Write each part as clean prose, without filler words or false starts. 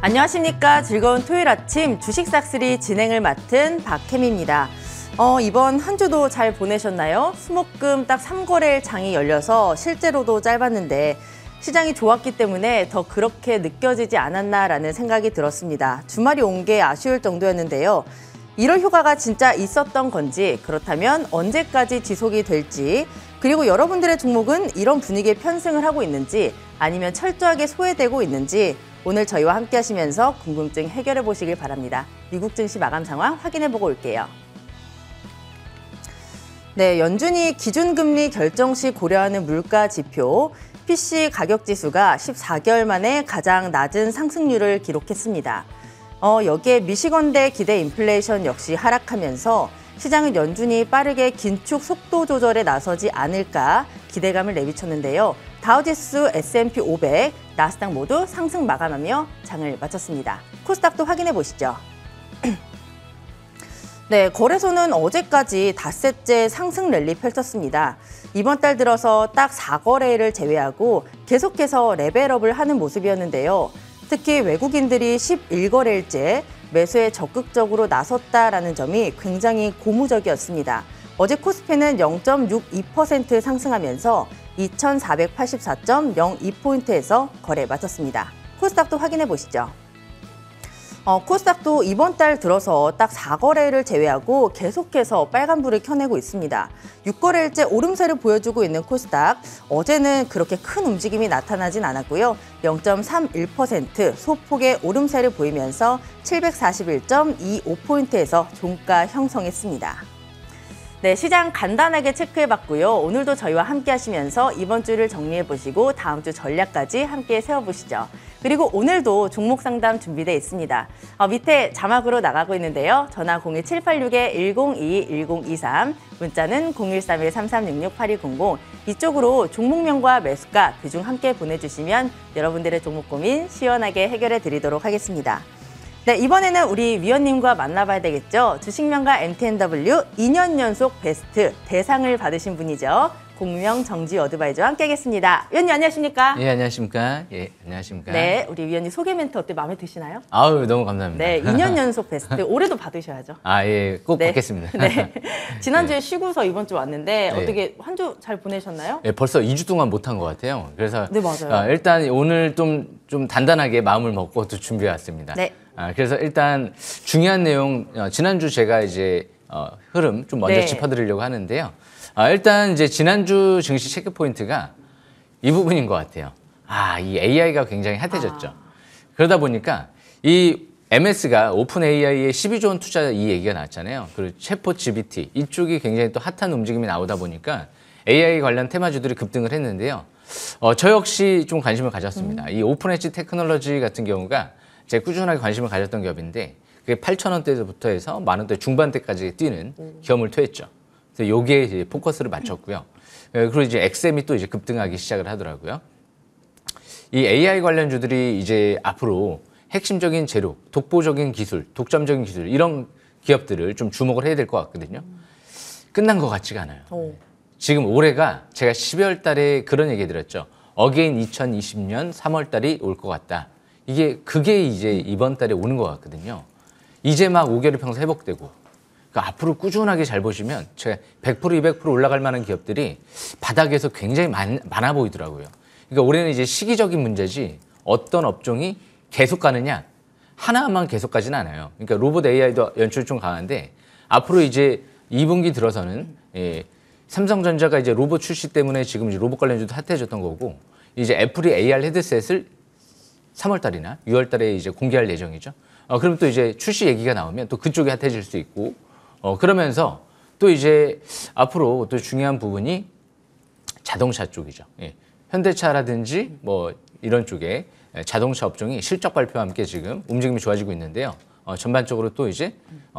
안녕하십니까. 즐거운 토요일 아침 주식 싹쓸이 진행을 맡은 박혜미입니다. 이번 한 주도 잘 보내셨나요? 수목금 딱 3거래일 장이 열려서 실제로도 짧았는데 시장이 좋았기 때문에 더 그렇게 느껴지지 않았나라는 생각이 들었습니다. 주말이 온 게 아쉬울 정도였는데요. 이럴 효과가 진짜 있었던 건지, 그렇다면 언제까지 지속이 될지, 그리고 여러분들의 종목은 이런 분위기에 편승을 하고 있는지 아니면 철저하게 소외되고 있는지 오늘 저희와 함께 하시면서 궁금증 해결해 보시길 바랍니다. 미국 증시 마감 상황 확인해 보고 올게요. 네, 연준이 기준금리 결정 시 고려하는 물가 지표 PC 가격 지수가 14개월 만에 가장 낮은 상승률을 기록했습니다. 여기에 미시건대 기대 인플레이션 역시 하락하면서 시장은 연준이 빠르게 긴축 속도 조절에 나서지 않을까 기대감을 내비쳤는데요. 다우지수, S&P 500, 나스닥 모두 상승 마감하며 장을 마쳤습니다. 코스닥도 확인해 보시죠. 네, 거래소는 어제까지 닷새째 상승 랠리 펼쳤습니다. 이번 달 들어서 딱 4거래일을 제외하고 계속해서 레벨업을 하는 모습이었는데요. 특히 외국인들이 11거래일째 매수에 적극적으로 나섰다라는 점이 굉장히 고무적이었습니다. 어제 코스피는 0.62% 상승하면서 2,484.02포인트에서 거래 마쳤습니다. 코스닥도 확인해 보시죠. 코스닥도 이번 달 들어서 딱 4거래일을 제외하고 계속해서 빨간불을 켜내고 있습니다. 6거래일째 오름세를 보여주고 있는 코스닥, 어제는 그렇게 큰 움직임이 나타나진 않았고요. 0.31% 소폭의 오름세를 보이면서 741.25포인트에서 종가 형성했습니다. 네, 시장 간단하게 체크해봤고요. 오늘도 저희와 함께 하시면서 이번 주를 정리해보시고 다음 주 전략까지 함께 세워보시죠. 그리고 오늘도 종목 상담 준비되어 있습니다. 밑에 자막으로 나가고 있는데요. 전화 02786-1022-1023, 문자는 013-1366-8200, 이쪽으로 종목명과 매수가 그중 함께 보내주시면 여러분들의 종목 고민 시원하게 해결해 드리도록 하겠습니다. 네, 이번에는 우리 위원님과 만나봐야 되겠죠. 주식명가 MTNW 2년 연속 베스트 대상을 받으신 분이죠. 공명 정지 어드바이저와 함께하겠습니다. 위원님 안녕하십니까? 예, 안녕하십니까? 예, 안녕하십니까? 네, 우리 위원님 소개 멘트 어때 마음에 드시나요? 아우, 너무 감사합니다. 네, 2년 연속 베스트 올해도 받으셔야죠. 아, 예, 꼭 네. 받겠습니다. 네, 지난주에 쉬고서 이번 주 왔는데 네. 어떻게 한 주 잘 보내셨나요? 예, 벌써 2주 동안 못한 것 같아요. 그래서 네, 맞아요. 일단 오늘 좀 단단하게 마음을 먹고 또 준비해 왔습니다. 네. 그래서 일단 중요한 내용, 지난주 제가 이제 흐름 좀 먼저 네. 짚어드리려고 하는데요. 일단 이제 지난주 증시 체크 포인트가 이 부분인 것 같아요. 이 AI가 굉장히 핫해졌죠. 그러다 보니까 이 MS가 오픈 AI에 12조 원 투자 이 얘기가 나왔잖아요. 그리고 챗봇 GPT 이쪽이 굉장히 또 핫한 움직임이 나오다 보니까 AI 관련 테마주들이 급등을 했는데요. 저 역시 좀 관심을 가졌습니다. 이 오픈 엣지 테크놀로지 같은 경우가 제가 꾸준하게 관심을 가졌던 기업인데 그게 8,000원대부터 해서 만원대 중반대까지 뛰는 기업을 토했죠. 그래서 요게 이제 포커스를 맞췄고요. 그리고 이제 XM이 또 이제 급등하기 시작을 하더라고요. 이 AI 관련주들이 이제 앞으로 핵심적인 재료, 독보적인 기술, 독점적인 기술 이런 기업들을 좀 주목을 해야 될 것 같거든요. 끝난 것 같지가 않아요. 지금 올해가 제가 12월 달에 그런 얘기 드렸죠. 어게인 2020년 3월 달이 올 것 같다. 그게 이제 이번 달에 오는 것 같거든요. 이제 막 5개월 평소 회복되고 그러니까 앞으로 꾸준하게 잘 보시면 제가 100% 200% 올라갈 만한 기업들이 바닥에서 굉장히 많아 보이더라고요. 그러니까 올해는 이제 시기적인 문제지 어떤 업종이 계속 가느냐 하나만 계속 가지는 않아요. 그러니까 로봇 AI도 연출이 좀 강한데 앞으로 이제 2분기 들어서는 삼성전자가 이제 로봇 출시 때문에 지금 이제 로봇 관련주도 핫해졌던 거고 이제 애플이 AR 헤드셋을 3월 달이나 6월 달에 이제 공개할 예정이죠. 그럼 또 이제 출시 얘기가 나오면 또 그쪽이 핫해질 수 있고, 그러면서 또 이제 앞으로 또 중요한 부분이 자동차 쪽이죠. 현대차라든지 뭐 이런 쪽에 자동차 업종이 실적 발표와 함께 지금 움직임이 좋아지고 있는데요. 전반적으로 또 이제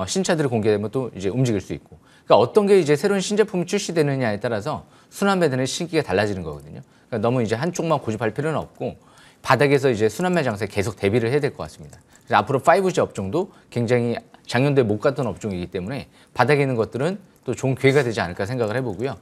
신차들이 공개되면 또 이제 움직일 수 있고. 그러니까 어떤 게 이제 새로운 신제품이 출시되느냐에 따라서 순환매되는 시기가 달라지는 거거든요. 그러니까 너무 이제 한쪽만 고집할 필요는 없고 바닥에서 이제 순환매 장세에 계속 대비를 해야 될 것 같습니다. 그래서 앞으로 5G 업종도 굉장히 작년도에 못 갔던 업종이기 때문에 바닥에 있는 것들은 또 좋은 기회가 되지 않을까 생각을 해보고요.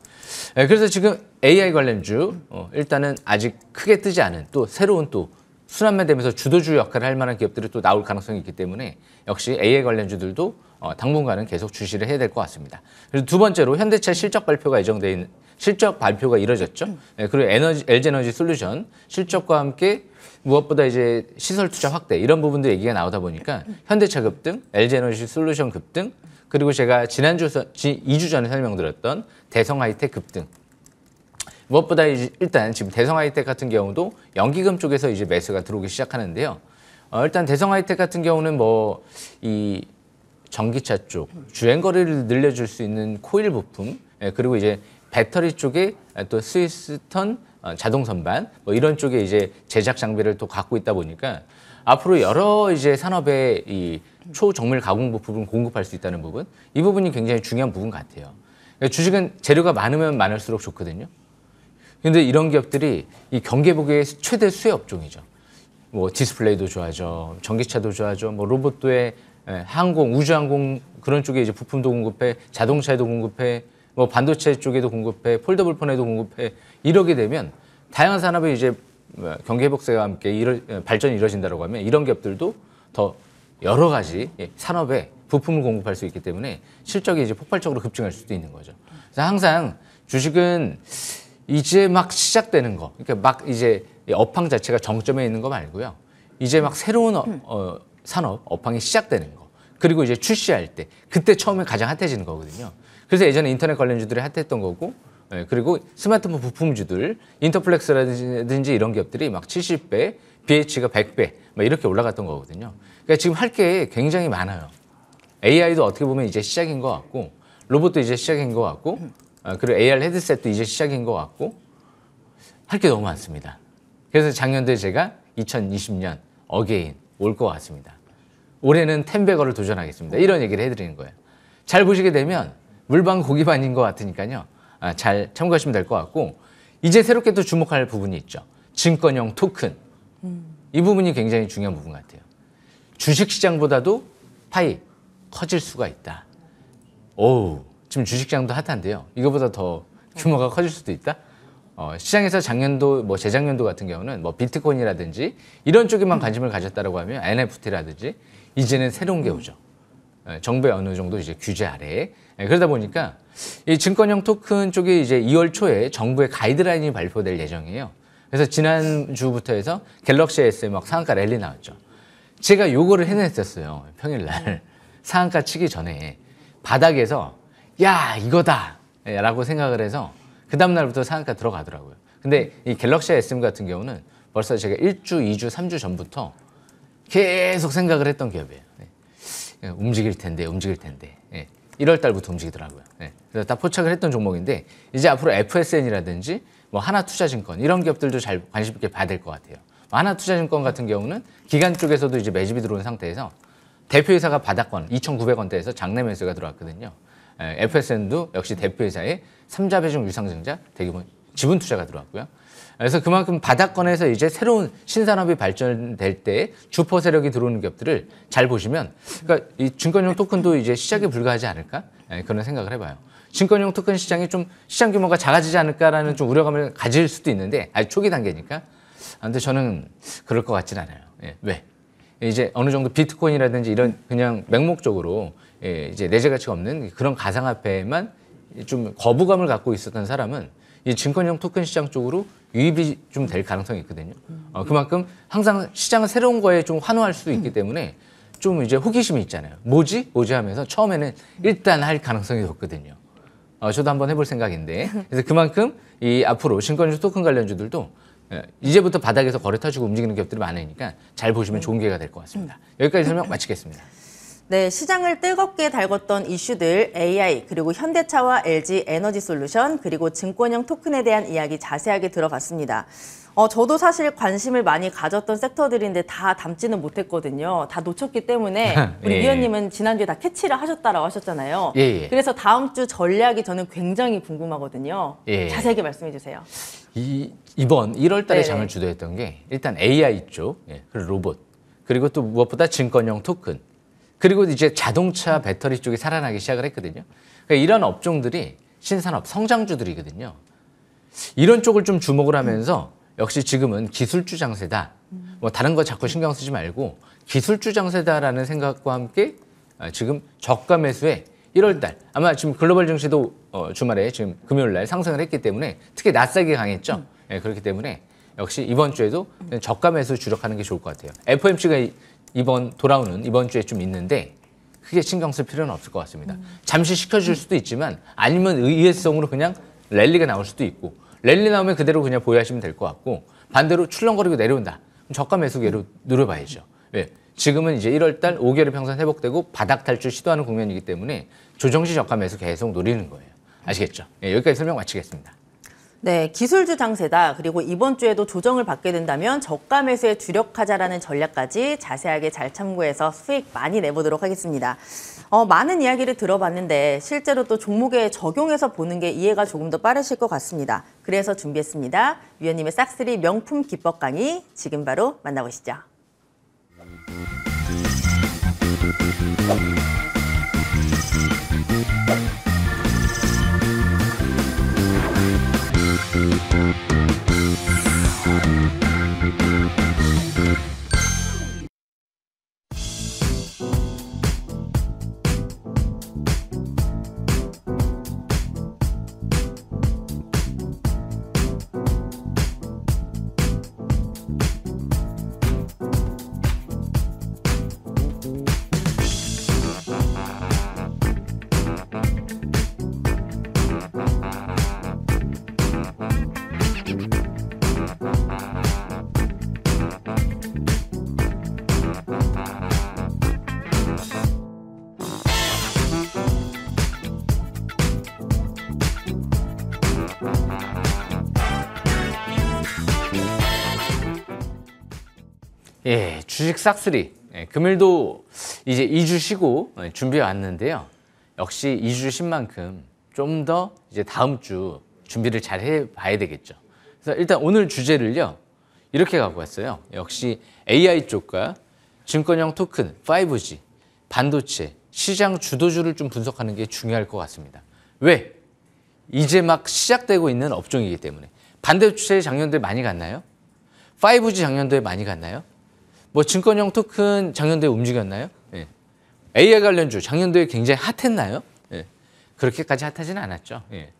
그래서 지금 AI 관련주 일단은 아직 크게 뜨지 않은 또 새로운 또 순환만 되면서 주도주 역할을 할 만한 기업들이 또 나올 가능성이 있기 때문에 역시 AI 관련주들도 당분간은 계속 주시를 해야 될 것 같습니다. 그리고 두 번째로 현대차 실적 발표가 예정돼 있는 실적 발표가 이뤄졌죠. 네, 그리고 LG에너지 솔루션 실적과 함께 무엇보다 이제 시설 투자 확대 이런 부분도 얘기가 나오다 보니까 현대차 급등, LG에너지 솔루션 급등, 그리고 제가 지난주 2주 전에 설명드렸던 대성하이텍 급등. 무엇보다 일단 지금 대성하이텍 같은 경우도 연기금 쪽에서 이제 매수가 들어오기 시작하는데요. 일단 대성하이텍 같은 경우는 뭐 이 전기차 쪽 주행 거리를 늘려줄 수 있는 코일 부품, 그리고 이제 배터리 쪽에 또 스위스턴 자동 선반 뭐 이런 쪽에 이제 제작 장비를 또 갖고 있다 보니까 앞으로 여러 이제 산업의 이 초정밀 가공 부품을 공급할 수 있다는 부분, 이 부분이 굉장히 중요한 부분 같아요. 주식은 재료가 많으면 많을수록 좋거든요. 근데 이런 기업들이 이 경계복의 최대 수혜 업종이죠. 뭐 디스플레이도 좋아하죠, 전기차도 좋아하죠, 뭐 로봇도에 항공, 우주항공 그런 쪽에 이제 부품도 공급해, 자동차에도 공급해, 뭐 반도체 쪽에도 공급해, 폴더블 폰에도 공급해. 이러게 되면 다양한 산업의 이제 경기 회복세와 함께 발전이 이루어진다고 하면 이런 기업들도 더 여러 가지 산업에 부품을 공급할 수 있기 때문에 실적이 이제 폭발적으로 급증할 수도 있는 거죠. 그래서 항상 주식은 이제 막 시작되는 거, 그러니까 막 이제 업황 자체가 정점에 있는 거 말고요. 이제 막 새로운 산업 업황이 시작되는 거, 그리고 이제 출시할 때 그때 처음에 가장 핫해지는 거거든요. 그래서 예전에 인터넷 관련주들이 핫했던 거고, 그리고 스마트폰 부품주들, 인터플렉스라든지 이런 기업들이 막 70배, BH가 100배 막 이렇게 올라갔던 거거든요. 그러니까 지금 할 게 굉장히 많아요. AI도 어떻게 보면 이제 시작인 것 같고, 로봇도 이제 시작인 것 같고, 그리고 AR 헤드셋도 이제 시작인 것 같고, 할 게 너무 많습니다. 그래서 작년도에 제가 2020년 어게인 올 것 같습니다. 올해는 10배거를 도전하겠습니다. 이런 얘기를 해드리는 거예요. 잘 보시게 되면 물방 고기반인 것 같으니까요. 잘 참고하시면 될 것 같고, 이제 새롭게 또 주목할 부분이 있죠. 증권형 토큰. 이 부분이 굉장히 중요한 부분 같아요. 주식시장보다도 파이 커질 수가 있다. 오우, 지금 주식시장도 핫한데요. 이거보다 더 규모가 커질 수도 있다. 시장에서 작년도, 뭐 재작년도 같은 경우는 뭐 비트코인이라든지 이런 쪽에만 관심을 가졌다라고 하면 NFT라든지 이제는 새로운 게 오죠. 정부의 어느 정도 이제 규제 아래에. 그러다 보니까 이 증권형 토큰 쪽에 이제 2월 초에 정부의 가이드라인이 발표될 예정이에요. 그래서 지난주부터 해서 갤럭시 S에 막 상한가 랠리 나왔죠. 제가 요거를 해냈었어요. 평일날. 상한가 치기 전에 바닥에서 야, 이거다! 라고 생각을 해서 그 다음날부터 상한가 들어가더라고요. 근데 이 갤럭시 SM 같은 경우는 벌써 제가 1주, 2주, 3주 전부터 계속 생각을 했던 기업이에요. 움직일 텐데. 1월 달부터 움직이더라고요. 그래서 다 포착을 했던 종목인데, 이제 앞으로 FSN이라든지 뭐 하나투자증권 이런 기업들도 잘 관심 있게 봐야 될 것 같아요. 하나투자증권 같은 경우는 기관 쪽에서도 이제 매집이 들어온 상태에서 대표이사가 바닥권 2,900원대에서 장내 매수가 들어왔거든요. FSN도 역시 대표이사의 3자 배중 유상증자 대규모 지분 투자가 들어왔고요. 그래서 그만큼 바닥권에서 이제 새로운 신산업이 발전될 때 주포 세력이 들어오는 기업들을 잘 보시면, 그러니까 이 증권형 토큰도 이제 시작에 불과하지 않을까? 그런 생각을 해봐요. 증권형 토큰 시장이 좀 시장 규모가 작아지지 않을까라는 좀 우려감을 가질 수도 있는데, 아직 초기 단계니까. 근데 저는 그럴 것 같진 않아요. 왜? 이제 어느 정도 비트코인이라든지 이런 그냥 맹목적으로 이제 내재 가치가 없는 그런 가상화폐에만 좀 거부감을 갖고 있었던 사람은 이 증권형 토큰 시장 쪽으로 유입이 좀 될 가능성이 있거든요. 그만큼 항상 시장은 새로운 거에 좀 환호할 수 있기 때문에 좀 이제 호기심이 있잖아요. 뭐지 하면서 처음에는 일단 할 가능성이 높거든요. 저도 한번 해볼 생각인데, 그래서 그만큼 이 앞으로 증권형 토큰 관련주들도 이제부터 바닥에서 거래 터지고 움직이는 기업들이 많으니까 잘 보시면 좋은 기회가 될 것 같습니다. 여기까지 설명 마치겠습니다. 네, 시장을 뜨겁게 달궜던 이슈들 AI, 그리고 현대차와 LG 에너지 솔루션, 그리고 증권형 토큰에 대한 이야기 자세하게 들어봤습니다. 저도 사실 관심을 많이 가졌던 섹터들인데 다 담지는 못했거든요. 다 놓쳤기 때문에 우리 위원님은 지난주에 다 캐치를 하셨다라고 하셨잖아요. 그래서 다음 주 전략이 저는 굉장히 궁금하거든요. 자세하게 말씀해 주세요. 이번 1월 달에 장을 주도했던 게 일단 AI 쪽, 그리고 로봇, 그리고 또 무엇보다 증권형 토큰, 그리고 이제 자동차 배터리 쪽이 살아나기 시작을 했거든요. 그러니까 이런 업종들이 신산업 성장주들이거든요. 이런 쪽을 좀 주목을 하면서 역시 지금은 기술주 장세다. 뭐 다른 거 자꾸 신경 쓰지 말고 기술주 장세다라는 생각과 함께 지금 저가 매수에 1월 달 아마 지금 글로벌 증시도 주말에 지금 금요일 날 상승을 했기 때문에 특히 나스닥이 강했죠. 예, 그렇기 때문에 역시 이번 주에도 저가 매수 주력하는 게 좋을 것 같아요. FOMC가 돌아오는 이번 주에 좀 있는데 크게 신경 쓸 필요는 없을 것 같습니다. 잠시 식혀줄 수도 있지만 아니면 의회성으로 그냥 랠리가 나올 수도 있고 랠리 나오면 그대로 그냥 보유하시면 될 것 같고 반대로 출렁거리고 내려온다. 그럼 저가 매수계로 누려봐야죠. 왜? 지금은 이제 1월 달 5개월의 평선 회복되고 바닥 탈출 시도하는 국면이기 때문에 조정시 저가 매수 계속 노리는 거예요. 아시겠죠? 예, 여기까지 설명 마치겠습니다. 네, 기술주 장세다. 그리고 이번 주에도 조정을 받게 된다면 저가 매수에 주력하자라는 전략까지 자세하게 잘 참고해서 수익 많이 내보도록 하겠습니다. 많은 이야기를 들어봤는데 실제로 또 종목에 적용해서 보는 게 이해가 조금 더 빠르실 것 같습니다. 그래서 준비했습니다. 위원님의 싹쓸이 명품 기법 강의 지금 바로 만나보시죠. 예, 주식 싹쓸이. 예, 금일도 이제 2주 쉬고 준비해 왔는데요. 역시 2주 쉰 만큼 좀 더 이제 다음 주 준비를 잘 해봐야 되겠죠. 그래서 일단 오늘 주제를요. 이렇게 갖고 왔어요. 역시 AI 쪽과 증권형 토큰, 5G, 반도체, 시장 주도주를 좀 분석하는 게 중요할 것 같습니다. 왜? 이제 막 시작되고 있는 업종이기 때문에. 반도체 작년도에 많이 갔나요? 5G 작년도에 많이 갔나요? 뭐 증권형 토큰 작년도에 움직였나요? 예. AI 관련주 작년도에 굉장히 핫했나요? 예. 그렇게까지 핫하지는 않았죠. 예.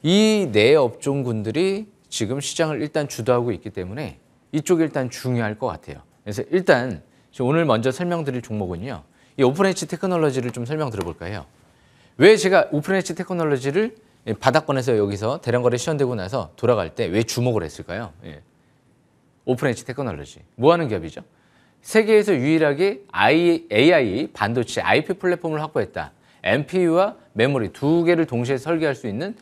이 네 업종군들이 지금 시장을 일단 주도하고 있기 때문에 이쪽이 일단 중요할 것 같아요. 그래서 일단 오늘 먼저 설명드릴 종목은요. 이 오픈엣지 테크놀로지를 좀 설명드려볼까 해요. 왜 제가 오픈엣지 테크놀로지를 바닥권에서 여기서 대량거래 시연되고 나서 돌아갈 때 왜 주목을 했을까요? 예. 오픈엣지 테크놀로지. 뭐 하는 기업이죠? 세계에서 유일하게 AI, 반도체, IP 플랫폼을 확보했다. MPU와 메모리 두 개를 동시에 설계할 수 있는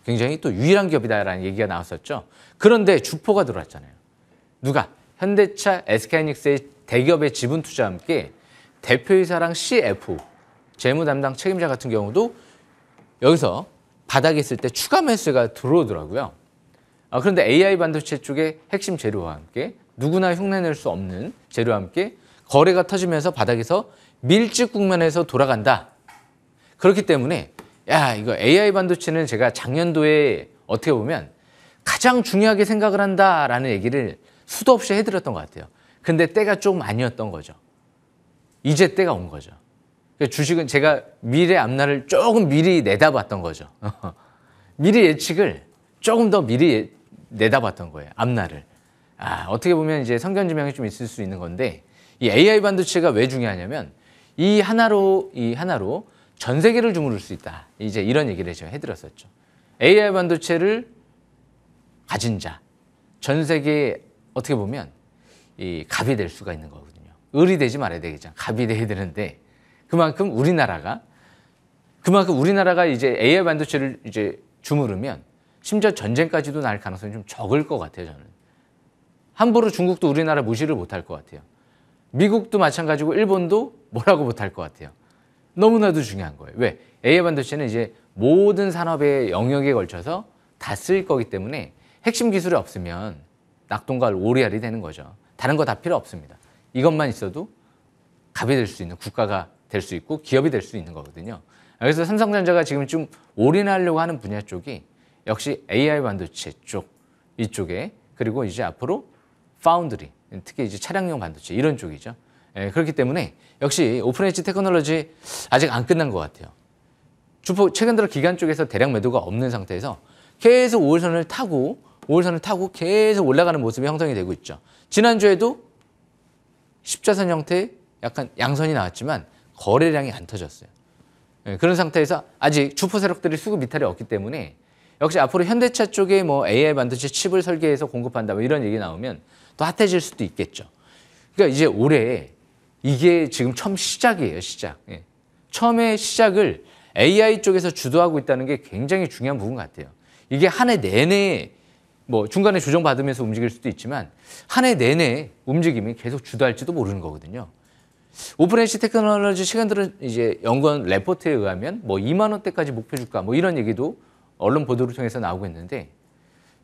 굉장히 또 유일한 기업이다라는 얘기가 나왔었죠. 그런데 주포가 들어왔잖아요. 누가? 현대차, SK하이닉스의 대기업의 지분 투자와 함께 대표이사랑 CF, 재무 담당 책임자 같은 경우도 여기서 바닥에 있을 때 추가 매수가 들어오더라고요. 그런데 AI 반도체 쪽의 핵심 재료와 함께 누구나 흉내낼 수 없는 재료와 함께 거래가 터지면서 바닥에서 밀집 국면에서 돌아간다. 그렇기 때문에 야 이거 AI 반도체는 제가 작년도에 어떻게 보면 가장 중요하게 생각을 한다라는 얘기를 수도 없이 해드렸던 것 같아요. 근데 때가 조금 아니었던 거죠. 이제 때가 온 거죠. 주식은 제가 미래 앞날을 조금 미리 내다봤던 거죠. 미리 예측을 조금 더 미리 내다봤던 거예요. 앞날을. 어떻게 보면 이제 성견지명이 좀 있을 수 있는 건데 이 AI 반도체가 왜 중요하냐면 이 하나로 전 세계를 주무를 수 있다. 이제 이런 얘기를 제가 해드렸었죠. AI 반도체를 가진 자, 전 세계에 어떻게 보면 이 갑이 될 수가 있는 거거든요. 을이 되지 말아야 되겠죠. 갑이 돼야 되는데 그만큼 우리나라가 이제 AI 반도체를 이제 주무르면 심지어 전쟁까지도 날 가능성이 좀 적을 것 같아요, 저는. 함부로 중국도 우리나라 무시를 못할 것 같아요. 미국도 마찬가지고 일본도 뭐라고 못할 것 같아요. 너무나도 중요한 거예요. 왜? AI 반도체는 이제 모든 산업의 영역에 걸쳐서 다 쓰일 거기 때문에 핵심 기술이 없으면 낙동강 오리알이 되는 거죠. 다른 거 다 필요 없습니다. 이것만 있어도 갑이 될 수 있는 국가가 될 수 있고 기업이 될 수 있는 거거든요. 그래서 삼성전자가 지금 좀 올인하려고 하는 분야 쪽이 역시 AI 반도체 쪽, 이쪽에 그리고 이제 앞으로 파운드리, 특히 이제 차량용 반도체 이런 쪽이죠. 예, 그렇기 때문에 역시 오픈 엣지 테크놀로지 아직 안 끝난 것 같아요. 주포 최근 들어 기관 쪽에서 대량 매도가 없는 상태에서 계속 5일선을 타고 계속 올라가는 모습이 형성이 되고 있죠. 지난주에도 십자선 형태의 약간 양선이 나왔지만 거래량이 안 터졌어요. 예, 그런 상태에서 아직 주포 세력들이 수급 이탈이 없기 때문에 역시 앞으로 현대차 쪽에 뭐 AI 반도체 칩을 설계해서 공급한다 뭐 이런 얘기 나오면 또 핫해질 수도 있겠죠. 그러니까 이제 올해 이게 지금 처음 시작이에요, 시작. 예. 처음에 시작을 AI 쪽에서 주도하고 있다는 게 굉장히 중요한 부분 같아요. 이게 한 해 내내 뭐 중간에 조정받으면서 움직일 수도 있지만 한 해 내내 움직임이 계속 주도할지도 모르는 거거든요. 오픈 엣지 테크놀로지 시간들은 이제 연구원 레포트에 의하면 뭐 2만 원대까지 목표 주가 뭐 이런 얘기도 언론 보도를 통해서 나오고 있는데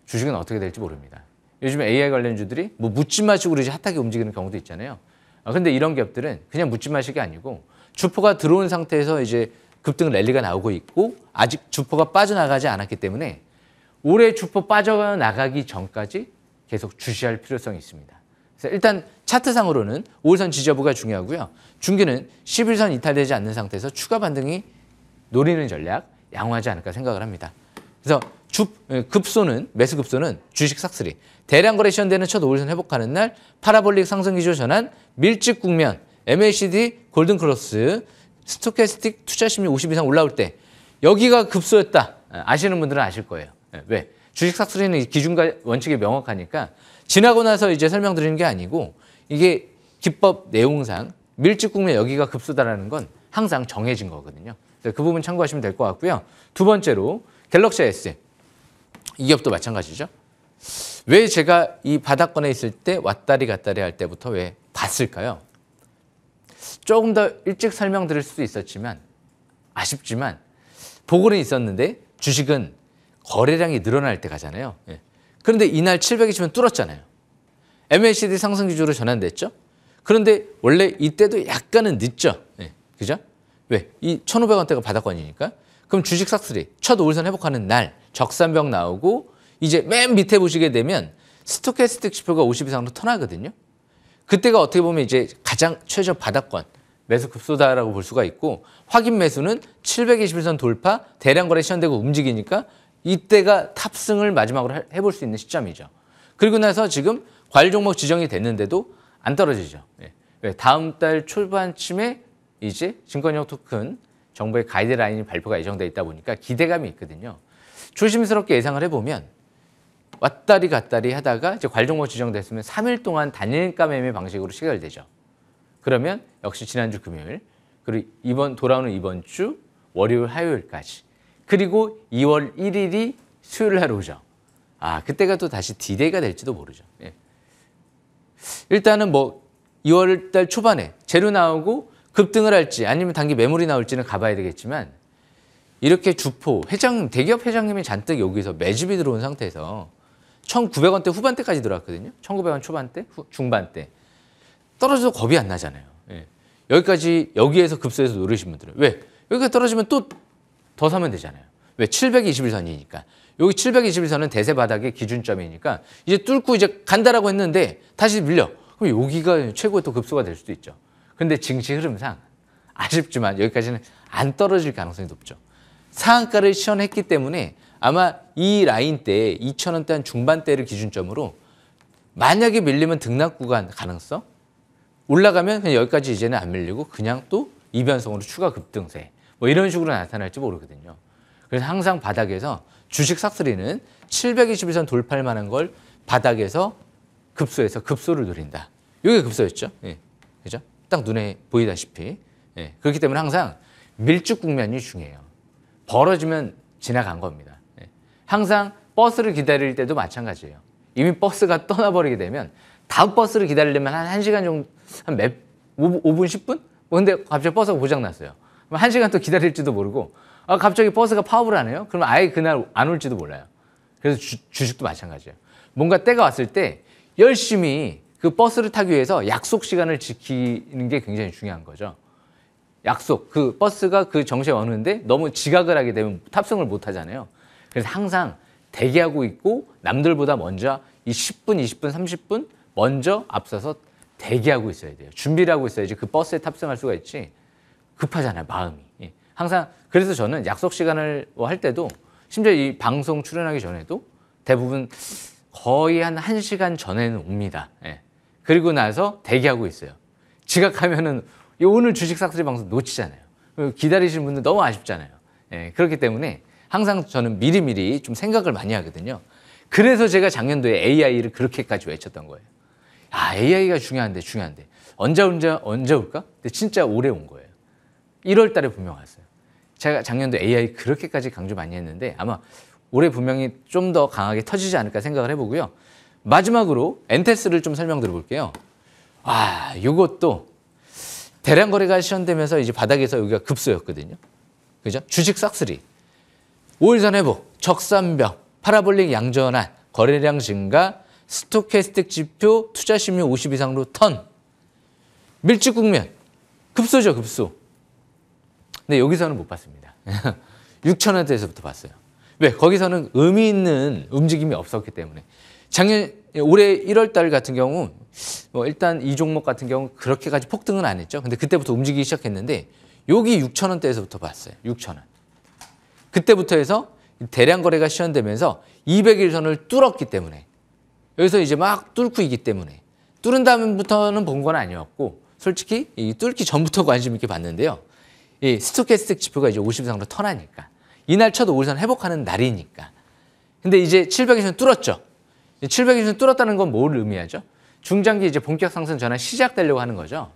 주식은 어떻게 될지 모릅니다. 요즘에 AI 관련주들이 뭐 묻지마식으로 이제 핫하게 움직이는 경우도 있잖아요. 근데 이런 기업들은 그냥 묻지마식이 아니고 주포가 들어온 상태에서 이제 급등 랠리가 나오고 있고 아직 주포가 빠져나가지 않았기 때문에 올해 주포 빠져나가기 전까지 계속 주시할 필요성이 있습니다. 그래서 일단 차트상으로는 5일선 지저부가 중요하고요. 중기는 11선 이탈되지 않는 상태에서 추가 반등이 노리는 전략 양호하지 않을까 생각을 합니다. 그래서 매수 급소는 주식 싹쓸이. 대량 거래 시현되는 첫 5일선 회복하는 날 파라볼릭 상승 기조 전환, 밀집 국면, MACD 골든 크로스, 스토캐스틱 투자 심리 50 이상 올라올 때 여기가 급소였다. 아시는 분들은 아실 거예요. 왜? 주식 싹쓸이는 기준과 원칙이 명확하니까 지나고 나서 이제 설명드리는 게 아니고 이게 기법 내용상 밀집 국면 여기가 급소다라는 건 항상 정해진 거거든요. 그래서 그 부분 참고하시면 될 것 같고요. 두 번째로 갤럭시 S. 이 기업도 마찬가지죠. 왜 제가 이 바닥권에 있을 때 왔다리 갔다리 할 때부터 왜 봤을까요? 조금 더 일찍 설명드릴 수도 있었지만 아쉽지만 보고는 있었는데 주식은 거래량이 늘어날 때 가잖아요. 예. 그런데 이날 720원 뚫었잖아요. MACD 상승 기조로 전환됐죠. 그런데 원래 이때도 약간은 늦죠. 예. 그죠? 왜? 이 1,500원대가 바닥권이니까. 그럼 주식 싹쓸이 첫 5일선 회복하는 날 적산병 나오고 이제 맨 밑에 보시게 되면 스토캐스틱 지표가 50 이상으로 턴하거든요. 그때가 어떻게 보면 이제 가장 최저 바닥권 매수 급소다라고 볼 수가 있고 확인 매수는 721선 돌파 대량 거래 시현되고 움직이니까 이때가 탑승을 마지막으로 해볼 수 있는 시점이죠. 그리고 나서 지금 과일 종목 지정이 됐는데도 안 떨어지죠. 왜? 다음 달 초반쯤에 이제 증권형 토큰 정부의 가이드라인이 발표가 예정돼 있다 보니까 기대감이 있거든요. 조심스럽게 예상을 해보면 왔다리 갔다리 하다가 이제 과일 종목 지정됐으면 3일 동안 단일가 매매 방식으로 체결되죠. 그러면 역시 지난주 금요일 그리고 돌아오는 이번 주 월요일 화요일까지 그리고 2월 1일이 수요일 날 오죠. 그때가 또 다시 D-Day가 될지도 모르죠. 예. 일단은 뭐 2월 달 초반에 재료 나오고 급등을 할지 아니면 단기 매물이 나올지는 가봐야 되겠지만 이렇게 주포 대기업 회장님이 잔뜩 여기서 매집이 들어온 상태에서 1,900원대 후반대까지 들어왔거든요. 1,900원 초반대, 중반대. 떨어져도 겁이 안 나잖아요. 예. 여기에서 급소해서 노리신 분들은. 왜? 여기가 떨어지면 또 더 사면 되잖아요. 왜? 721선이니까. 여기 721선은 대세 바닥의 기준점이니까 이제 뚫고 이제 간다라고 했는데 다시 밀려. 그럼 여기가 최고의 또 급소가 될 수도 있죠. 근데 증시 흐름상 아쉽지만 여기까지는 안 떨어질 가능성이 높죠. 상한가를 시현했기 때문에 아마 이 라인 때 2,000원대 한 중반대를 기준점으로 만약에 밀리면 등락 구간 가능성 올라가면 그냥 여기까지 이제는 안 밀리고 그냥 또 이변성으로 추가 급등세 뭐 이런 식으로 나타날지 모르거든요. 그래서 항상 바닥에서 주식 싹쓸이는 721선 돌파할 만한 걸 바닥에서 급소해서 급소를 노린다. 이게 급소였죠. 예. 그죠? 딱 눈에 보이다시피. 예. 그렇기 때문에 항상 밀집 국면이 중요해요. 벌어지면 지나간 겁니다. 예. 항상 버스를 기다릴 때도 마찬가지예요. 이미 버스가 떠나버리게 되면 다음 버스를 기다리려면 한 1시간 정도, 5분, 10분? 근데 갑자기 버스가 고장났어요. 그럼 1시간 또 기다릴지도 모르고 갑자기 버스가 파업을 하네요? 그러면 아예 그날 안 올지도 몰라요. 그래서 주식도 마찬가지예요. 뭔가 때가 왔을 때 열심히 그 버스를 타기 위해서 약속 시간을 지키는 게 굉장히 중요한 거죠. 약속, 그 버스가 그 정시에 오는데 너무 지각을 하게 되면 탑승을 못 하잖아요. 그래서 항상 대기하고 있고 남들보다 먼저 이 10분, 20분, 30분 먼저 앞서서 대기하고 있어야 돼요. 준비를 하고 있어야지 그 버스에 탑승할 수가 있지. 급하잖아요, 마음이. 예. 항상 그래서 저는 약속 시간을 할 때도 심지어 이 방송 출연하기 전에도 대부분 거의 한 1시간 전에는 옵니다. 예. 그리고 나서 대기하고 있어요. 지각하면은 오늘 주식 싹쓸이 방송 놓치잖아요. 기다리시는 분들 너무 아쉽잖아요. 예. 그렇기 때문에 항상 저는 미리미리 좀 생각을 많이 하거든요. 그래서 제가 작년도에 AI를 그렇게까지 외쳤던 거예요. 아, AI가 중요한데. 언제 올까? 근데 진짜 올해 온 거예요. 1월 달에 분명 왔어요. 제가 작년도 AI 그렇게까지 강조 많이 했는데 아마 올해 분명히 좀 더 강하게 터지지 않을까 생각을 해보고요. 마지막으로 엔테스를 좀 설명드려 볼게요. 아, 요것도 대량 거래가 시현되면서 이제 바닥에서 여기가 급소였거든요. 그죠? 주식 싹쓸이. 5일선 회복, 적산병, 파라볼릭 양전환, 거래량 증가, 스토캐스틱 지표, 투자 심리 50 이상으로 턴. 밀집 국면, 급소죠, 급소. 근데 여기서는 못 봤습니다. 6,000원대에서부터 봤어요. 왜? 거기서는 의미 있는 움직임이 없었기 때문에. 올해 1월 달 같은 경우, 뭐 일단 이 종목 같은 경우 그렇게까지 폭등은 안 했죠. 근데 그때부터 움직이기 시작했는데, 여기 6,000원대에서부터 봤어요. 6,000원. 그때부터 해서 대량 거래가 시현되면서 200일선을 뚫었기 때문에, 여기서 이제 막 뚫고 있기 때문에, 뚫은 다음부터는 본 건 아니었고, 솔직히 이 뚫기 전부터 관심 있게 봤는데요. 이 스토캐스틱 지표가 이제 50 이상으로 턴하니까. 이날 첫 5일선 회복하는 날이니까. 근데 이제 700일선 뚫었죠. 700일선 뚫었다는 건 뭘 의미하죠? 중장기 이제 본격 상승 전환 시작되려고 하는 거죠.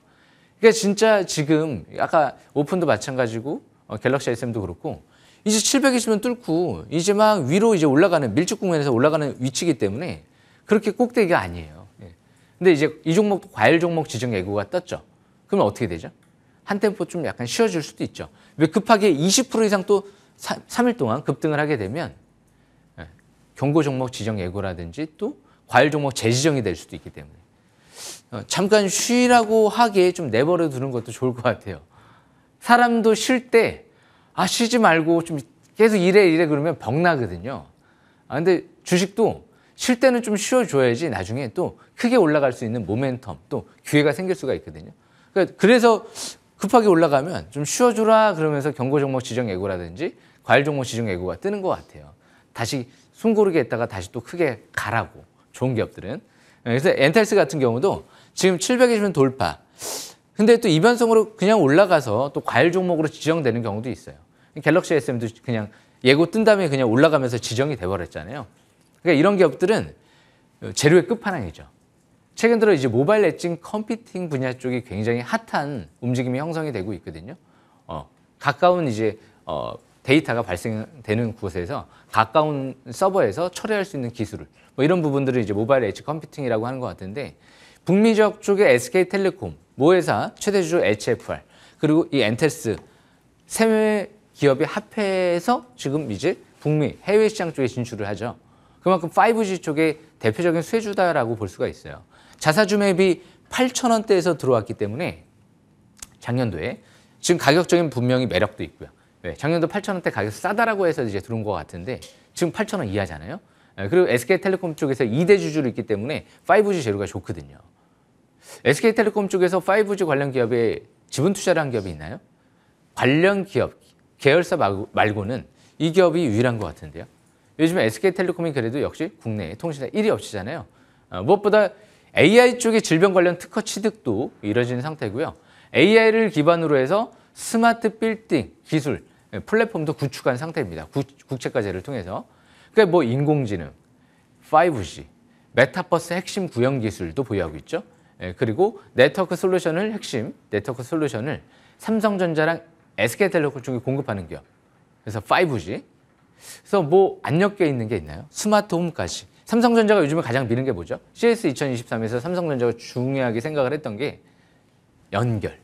그러니까 진짜 지금 아까 오픈도 마찬가지고 갤럭시 SM도 그렇고 이제 720면 뚫고 이제 막 위로 이제 올라가는 밀집 국면에서 올라가는 위치이기 때문에 그렇게 꼭대기가 아니에요. 예. 근데 이제 이 종목도 과일 종목 지정 예고가 떴죠. 그러면 어떻게 되죠? 한 템포 좀 약간 쉬어줄 수도 있죠. 왜 급하게 20% 이상 또 3일 동안 급등을 하게 되면 경고 종목 지정 예고라든지 또 과일 종목 재지정이 될 수도 있기 때문에 잠깐 쉬라고 하기에 좀 내버려 두는 것도 좋을 것 같아요. 사람도 쉴 때 쉬지 말고 좀 계속 이래 그러면 병나거든요. 근데 주식도 쉴 때는 좀 쉬어줘야지 나중에 또 크게 올라갈 수 있는 모멘텀 또 기회가 생길 수가 있거든요. 그래서 급하게 올라가면 좀 쉬어주라 그러면서 경고 종목 지정 예고라든지 과일 종목 지정 예고가 뜨는 것 같아요. 다시 숨 고르게 했다가 다시 또 크게 가라고, 좋은 기업들은. 그래서 엔텔스 같은 경우도 지금 720원 돌파. 근데 또 이변성으로 그냥 올라가서 또 과일 종목으로 지정되는 경우도 있어요. 갤럭시 SM도 그냥 예고 뜬 다음에 그냥 올라가면서 지정이 돼버렸잖아요. 그러니까 이런 기업들은 재료의 끝판왕이죠. 최근 들어 이제 모바일 엣징 컴퓨팅 분야 쪽이 굉장히 핫한 움직임이 형성이 되고 있거든요. 가까운 이제 데이터가 발생되는 곳에서 가까운 서버에서 처리할 수 있는 기술을 뭐 이런 부분들을 이제 모바일 엣지 컴퓨팅이라고 하는 것 같은데 북미적 쪽에 SK텔레콤, 모회사 최대 주주 HFR 그리고 이 엔텔스 세 기업이 합해서 지금 이제 북미 해외 시장 쪽에 진출을 하죠. 그만큼 5G 쪽에 대표적인 수혜주다라고 볼 수가 있어요. 자사주 맵이 8,000원대에서 들어왔기 때문에 작년도에 지금 가격적인 분명히 매력도 있고요. 네, 작년도 8,000원대 가격 싸다라고 해서 이제 들어온 것 같은데 지금 8,000원 이하잖아요. 그리고 SK텔레콤 쪽에서 2대 주주를 있기 때문에 5G 재료가 좋거든요. SK텔레콤 쪽에서 5G 관련 기업에 지분 투자를 한 기업이 있나요? 관련 기업, 계열사 말고는 이 기업이 유일한 것 같은데요. 요즘에 SK텔레콤이 그래도 역시 국내 통신사 1위 업체잖아요. 무엇보다 AI 쪽의 질병 관련 특허 취득도 이뤄지는 상태고요. AI를 기반으로 해서 스마트 빌딩 기술 플랫폼도 구축한 상태입니다. 국책과제를 통해서. 그러니까 뭐 인공지능, 5G, 메타버스 핵심 구형 기술도 보유하고 있죠. 그리고 네트워크 솔루션을 네트워크 솔루션을 삼성전자랑 SK텔레콤 쪽에 공급하는 기업. 그래서 5G. 그래서 뭐 안 엮여 있는 게 있나요? 스마트홈까지. 삼성전자가 요즘에 가장 미는 게 뭐죠? CS 2023에서 삼성전자가 중요하게 생각을 했던 게 연결,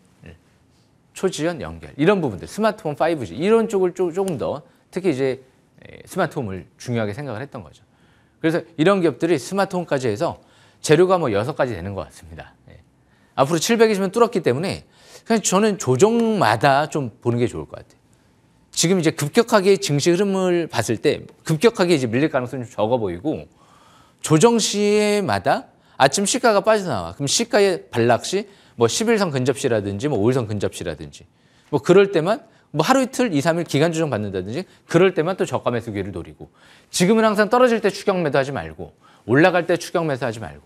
초지연 연결 이런 부분들, 스마트홈 5G 이런 쪽을 조금 더 특히 이제 스마트홈을 중요하게 생각을 했던 거죠. 그래서 이런 기업들이 스마트홈까지 해서 재료가 뭐 6가지 되는 것 같습니다. 앞으로 720면 뚫었기 때문에 그냥 저는 조정마다 좀 보는 게 좋을 것 같아요. 지금 이제 급격하게 증시 흐름을 봤을 때 급격하게 이제 밀릴 가능성이 좀 적어 보이고 조정 시에마다 아침 시가가 빠져나와. 그럼 시가의 반락시 뭐 11선 근접시라든지 뭐 5일선 근접시라든지 뭐 그럴 때만 뭐 하루 이틀, 2, 3일 기간 조정 받는다든지 그럴 때만 또 저가 매수 기회를 노리고 지금은 항상 떨어질 때 추격 매도하지 말고 올라갈 때 추격 매수하지 말고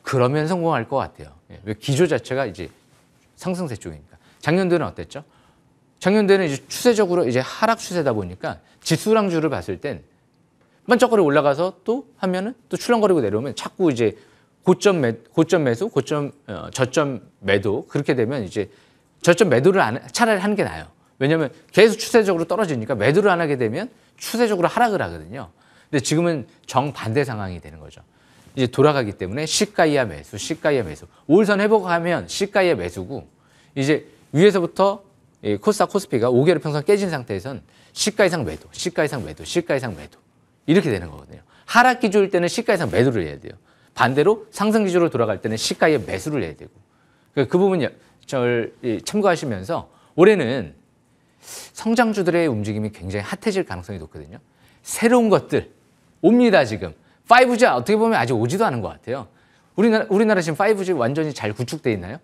그러면 성공할 것 같아요. 왜 기조 자체가 이제 상승세 쪽이니까. 작년도에는 어땠죠? 작년도에는 이제 추세적으로 이제 하락 추세다 보니까 지수랑주를 봤을 땐 반짝거리 올라가서 또 하면은 또 출렁거리고 내려오면 자꾸 이제 고점 매수, 저점 매도 그렇게 되면 이제 저점 매도를 차라리 하는 게 나아요. 왜냐하면 계속 추세적으로 떨어지니까 매도를 안 하게 되면 추세적으로 하락을 하거든요. 근데 지금은 정반대 상황이 되는 거죠. 이제 돌아가기 때문에 시가 이하 매수, 시가 이하 매수. 5일선 회복하면 시가 이하 매수고 이제 위에서부터 코스닥, 코스피가 5개월 평선 깨진 상태에선 시가 이상 매도, 시가 이상 매도, 시가 이상 매도 이렇게 되는 거거든요. 하락 기조일 때는 시가 이상 매도를 해야 돼요. 반대로 상승 기조로 돌아갈 때는 시가 이하 매수를 해야 되고 그 부분 참고하시면서 올해는 성장주들의 움직임이 굉장히 핫해질 가능성이 높거든요. 새로운 것들 옵니다 지금. 5G 어떻게 보면 아직 오지도 않은 것 같아요. 우리나라 지금 5G 완전히 잘 구축돼 있나요?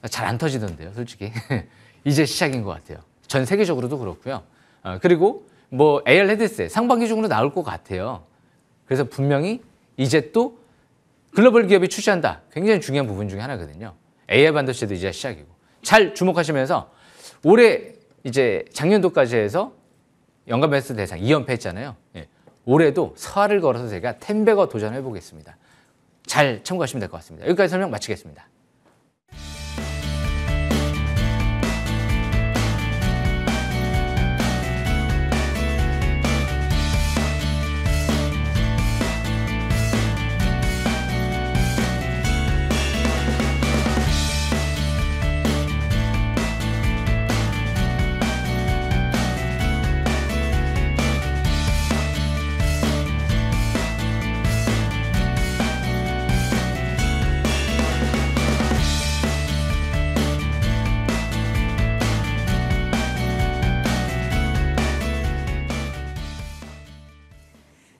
잘 안 터지던데요, 솔직히. 이제 시작인 것 같아요. 전 세계적으로도 그렇고요. 그리고 뭐 AR 헤드셋 상반기 중으로 나올 것 같아요. 그래서 분명히 이제 또 글로벌 기업이 출시한다. 굉장히 중요한 부분 중에 하나거든요. AI 반도체도 이제 시작이고. 잘 주목하시면서 올해 이제 작년도까지 해서 연간 베스트 대상 2연패 했잖아요. 예. 올해도 서하를 걸어서 제가 10배거 도전해 보겠습니다. 잘 참고하시면 될 것 같습니다. 여기까지 설명 마치겠습니다.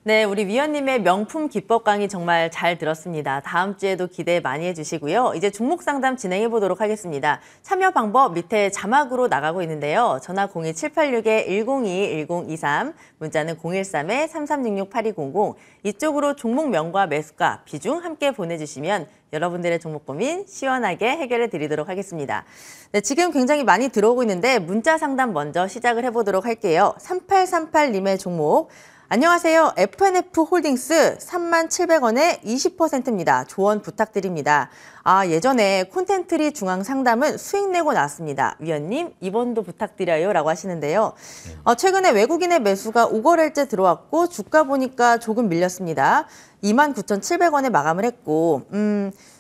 네, 우리 위원님의 명품 기법 강의 정말 잘 들었습니다. 다음 주에도 기대 많이 해주시고요. 이제 종목 상담 진행해 보도록 하겠습니다. 참여 방법 밑에 자막으로 나가고 있는데요. 전화 02786-1022-1023, 문자는 013-3366-8200, 이쪽으로 종목명과 매수가, 비중 함께 보내주시면 여러분들의 종목 고민 시원하게 해결해 드리도록 하겠습니다. 네, 지금 굉장히 많이 들어오고 있는데 문자 상담 먼저 시작을 해보도록 할게요. 3838님의 종목. 안녕하세요. FNF 홀딩스 37,000원에 20%입니다. 조언 부탁드립니다. 예전에 콘텐트리 중앙 상담은 수익 내고 나왔습니다. 위원님, 이번도 부탁드려요. 라고 하시는데요. 최근에 외국인의 매수가 5거래일째 들어왔고 주가 보니까 조금 밀렸습니다. 29,700원에 마감을 했고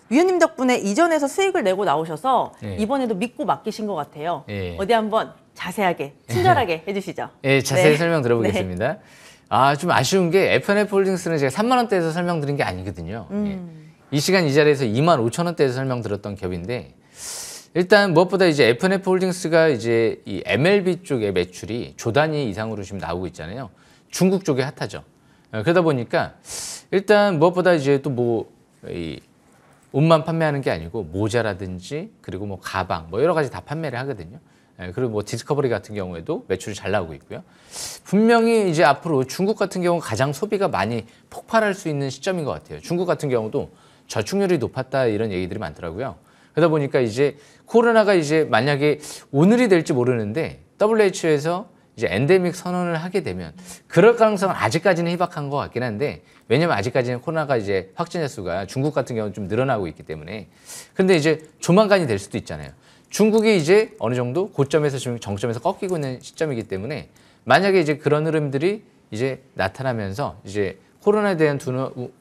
위원님 덕분에 이전에서 수익을 내고 나오셔서 이번에도 믿고 맡기신 것 같아요. 어디 한번 자세하게, 친절하게 해주시죠. 자세히 설명 들어보겠습니다. 좀 아쉬운 게 FNF 홀딩스는 제가 3만 원대에서 설명드린 게 아니거든요. 이 시간 이 자리에서 25,000원대에서 설명드렸던 기업인데 일단 무엇보다 이제 FNF 홀딩스가 이제 이 MLB 쪽의 매출이 조 단위 이상으로 지금 나오고 있잖아요. 중국 쪽이 핫하죠. 그러다 보니까 일단 무엇보다 이제 또 뭐 옷만 판매하는 게 아니고 모자라든지 그리고 뭐 가방 뭐 여러 가지 다 판매를 하거든요. 그리고 뭐 디스커버리 같은 경우에도 매출이 잘 나오고 있고요. 분명히 이제 앞으로 중국 같은 경우 가장 소비가 많이 폭발할 수 있는 시점인 것 같아요. 중국 같은 경우도 저축률이 높았다 이런 얘기들이 많더라고요. 그러다 보니까 이제 코로나가 이제 만약에 오늘이 될지 모르는데 WHO에서 이제 엔데믹 선언을 하게 되면 그럴 가능성은 아직까지는 희박한 것 같긴 한데 왜냐면 아직까지는 코로나가 이제 확진자 수가 중국 같은 경우는 좀 늘어나고 있기 때문에 근데 이제 조만간이 될 수도 있잖아요. 중국이 이제 어느 정도 고점에서 지금 정점에서 꺾이고 있는 시점이기 때문에 만약에 이제 그런 흐름들이 이제 나타나면서 이제 코로나에 대한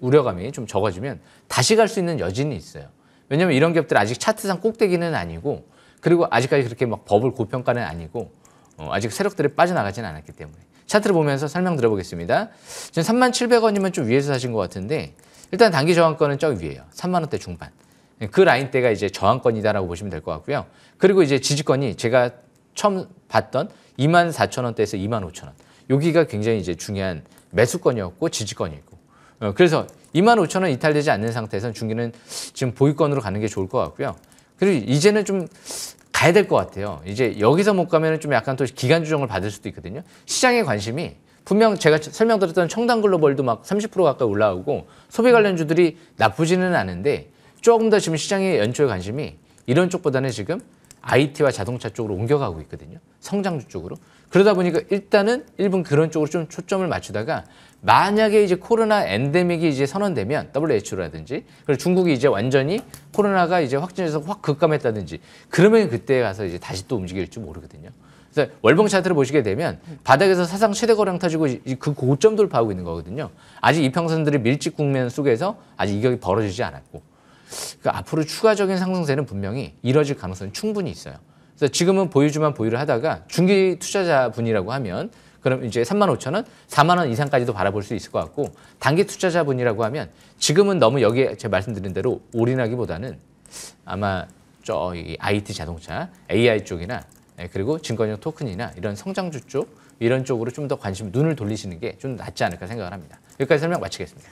우려감이 좀 적어지면 다시 갈 수 있는 여진이 있어요. 왜냐면 이런 기업들 아직 차트상 꼭대기는 아니고 그리고 아직까지 그렇게 막 버블 고평가는 아니고 아직 세력들이 빠져나가지는 않았기 때문에 차트를 보면서 설명드려보겠습니다. 지금 37,000원이면 좀 위에서 사신 것 같은데 일단 단기 저항권은 저 위에요. 3만 원대 중반. 그 라인대가 이제 저항권이다라고 보시면 될 것 같고요. 그리고 이제 지지권이 제가 처음 봤던 24,000원대에서 25,000원. 여기가 굉장히 이제 중요한 매수권이었고 지지권이고. 그래서 25,000원 이탈되지 않는 상태에서는 중기는 지금 보유권으로 가는 게 좋을 것 같고요. 그리고 이제는 좀 가야 될 것 같아요. 이제 여기서 못 가면 좀 약간 또 기간 조정을 받을 수도 있거든요. 시장의 관심이 분명 제가 설명드렸던 청담글로벌도 막 30% 가까이 올라오고 소비 관련주들이 나쁘지는 않은데 조금 더 지금 시장의 연초의 관심이 이런 쪽보다는 지금 IT와 자동차 쪽으로 옮겨가고 있거든요. 성장주 쪽으로. 그러다 보니까 일단은 일본 그런 쪽으로 좀 초점을 맞추다가 만약에 이제 코로나 엔데믹이 이제 선언되면 WHO라든지 그리고 중국이 이제 완전히 코로나가 이제 확진해서 확 급감했다든지 그러면 그때 가서 이제 다시 또 움직일지 모르거든요. 그래서 월봉 차트를 보시게 되면 바닥에서 사상 최대 거래량 터지고 그 고점 돌파하고 있는 거거든요. 아직 이평선들이 밀집 국면 속에서 아직 이격이 벌어지지 않았고 그러니까 앞으로 추가적인 상승세는 분명히 이뤄질 가능성이 충분히 있어요. 그래서 지금은 보유주만 보유를 하다가 중기 투자자분이라고 하면 그럼 이제 35,000원, 4만 원 이상까지도 바라볼 수 있을 것 같고 단기 투자자분이라고 하면 지금은 너무 여기에 제가 말씀드린 대로 올인하기보다는 아마 저이 IT 자동차, AI 쪽이나 그리고 증권형 토큰이나 이런 성장주 쪽 이런 쪽으로 좀 더 관심 눈을 돌리시는 게 좀 낫지 않을까 생각을 합니다. 여기까지 설명 마치겠습니다.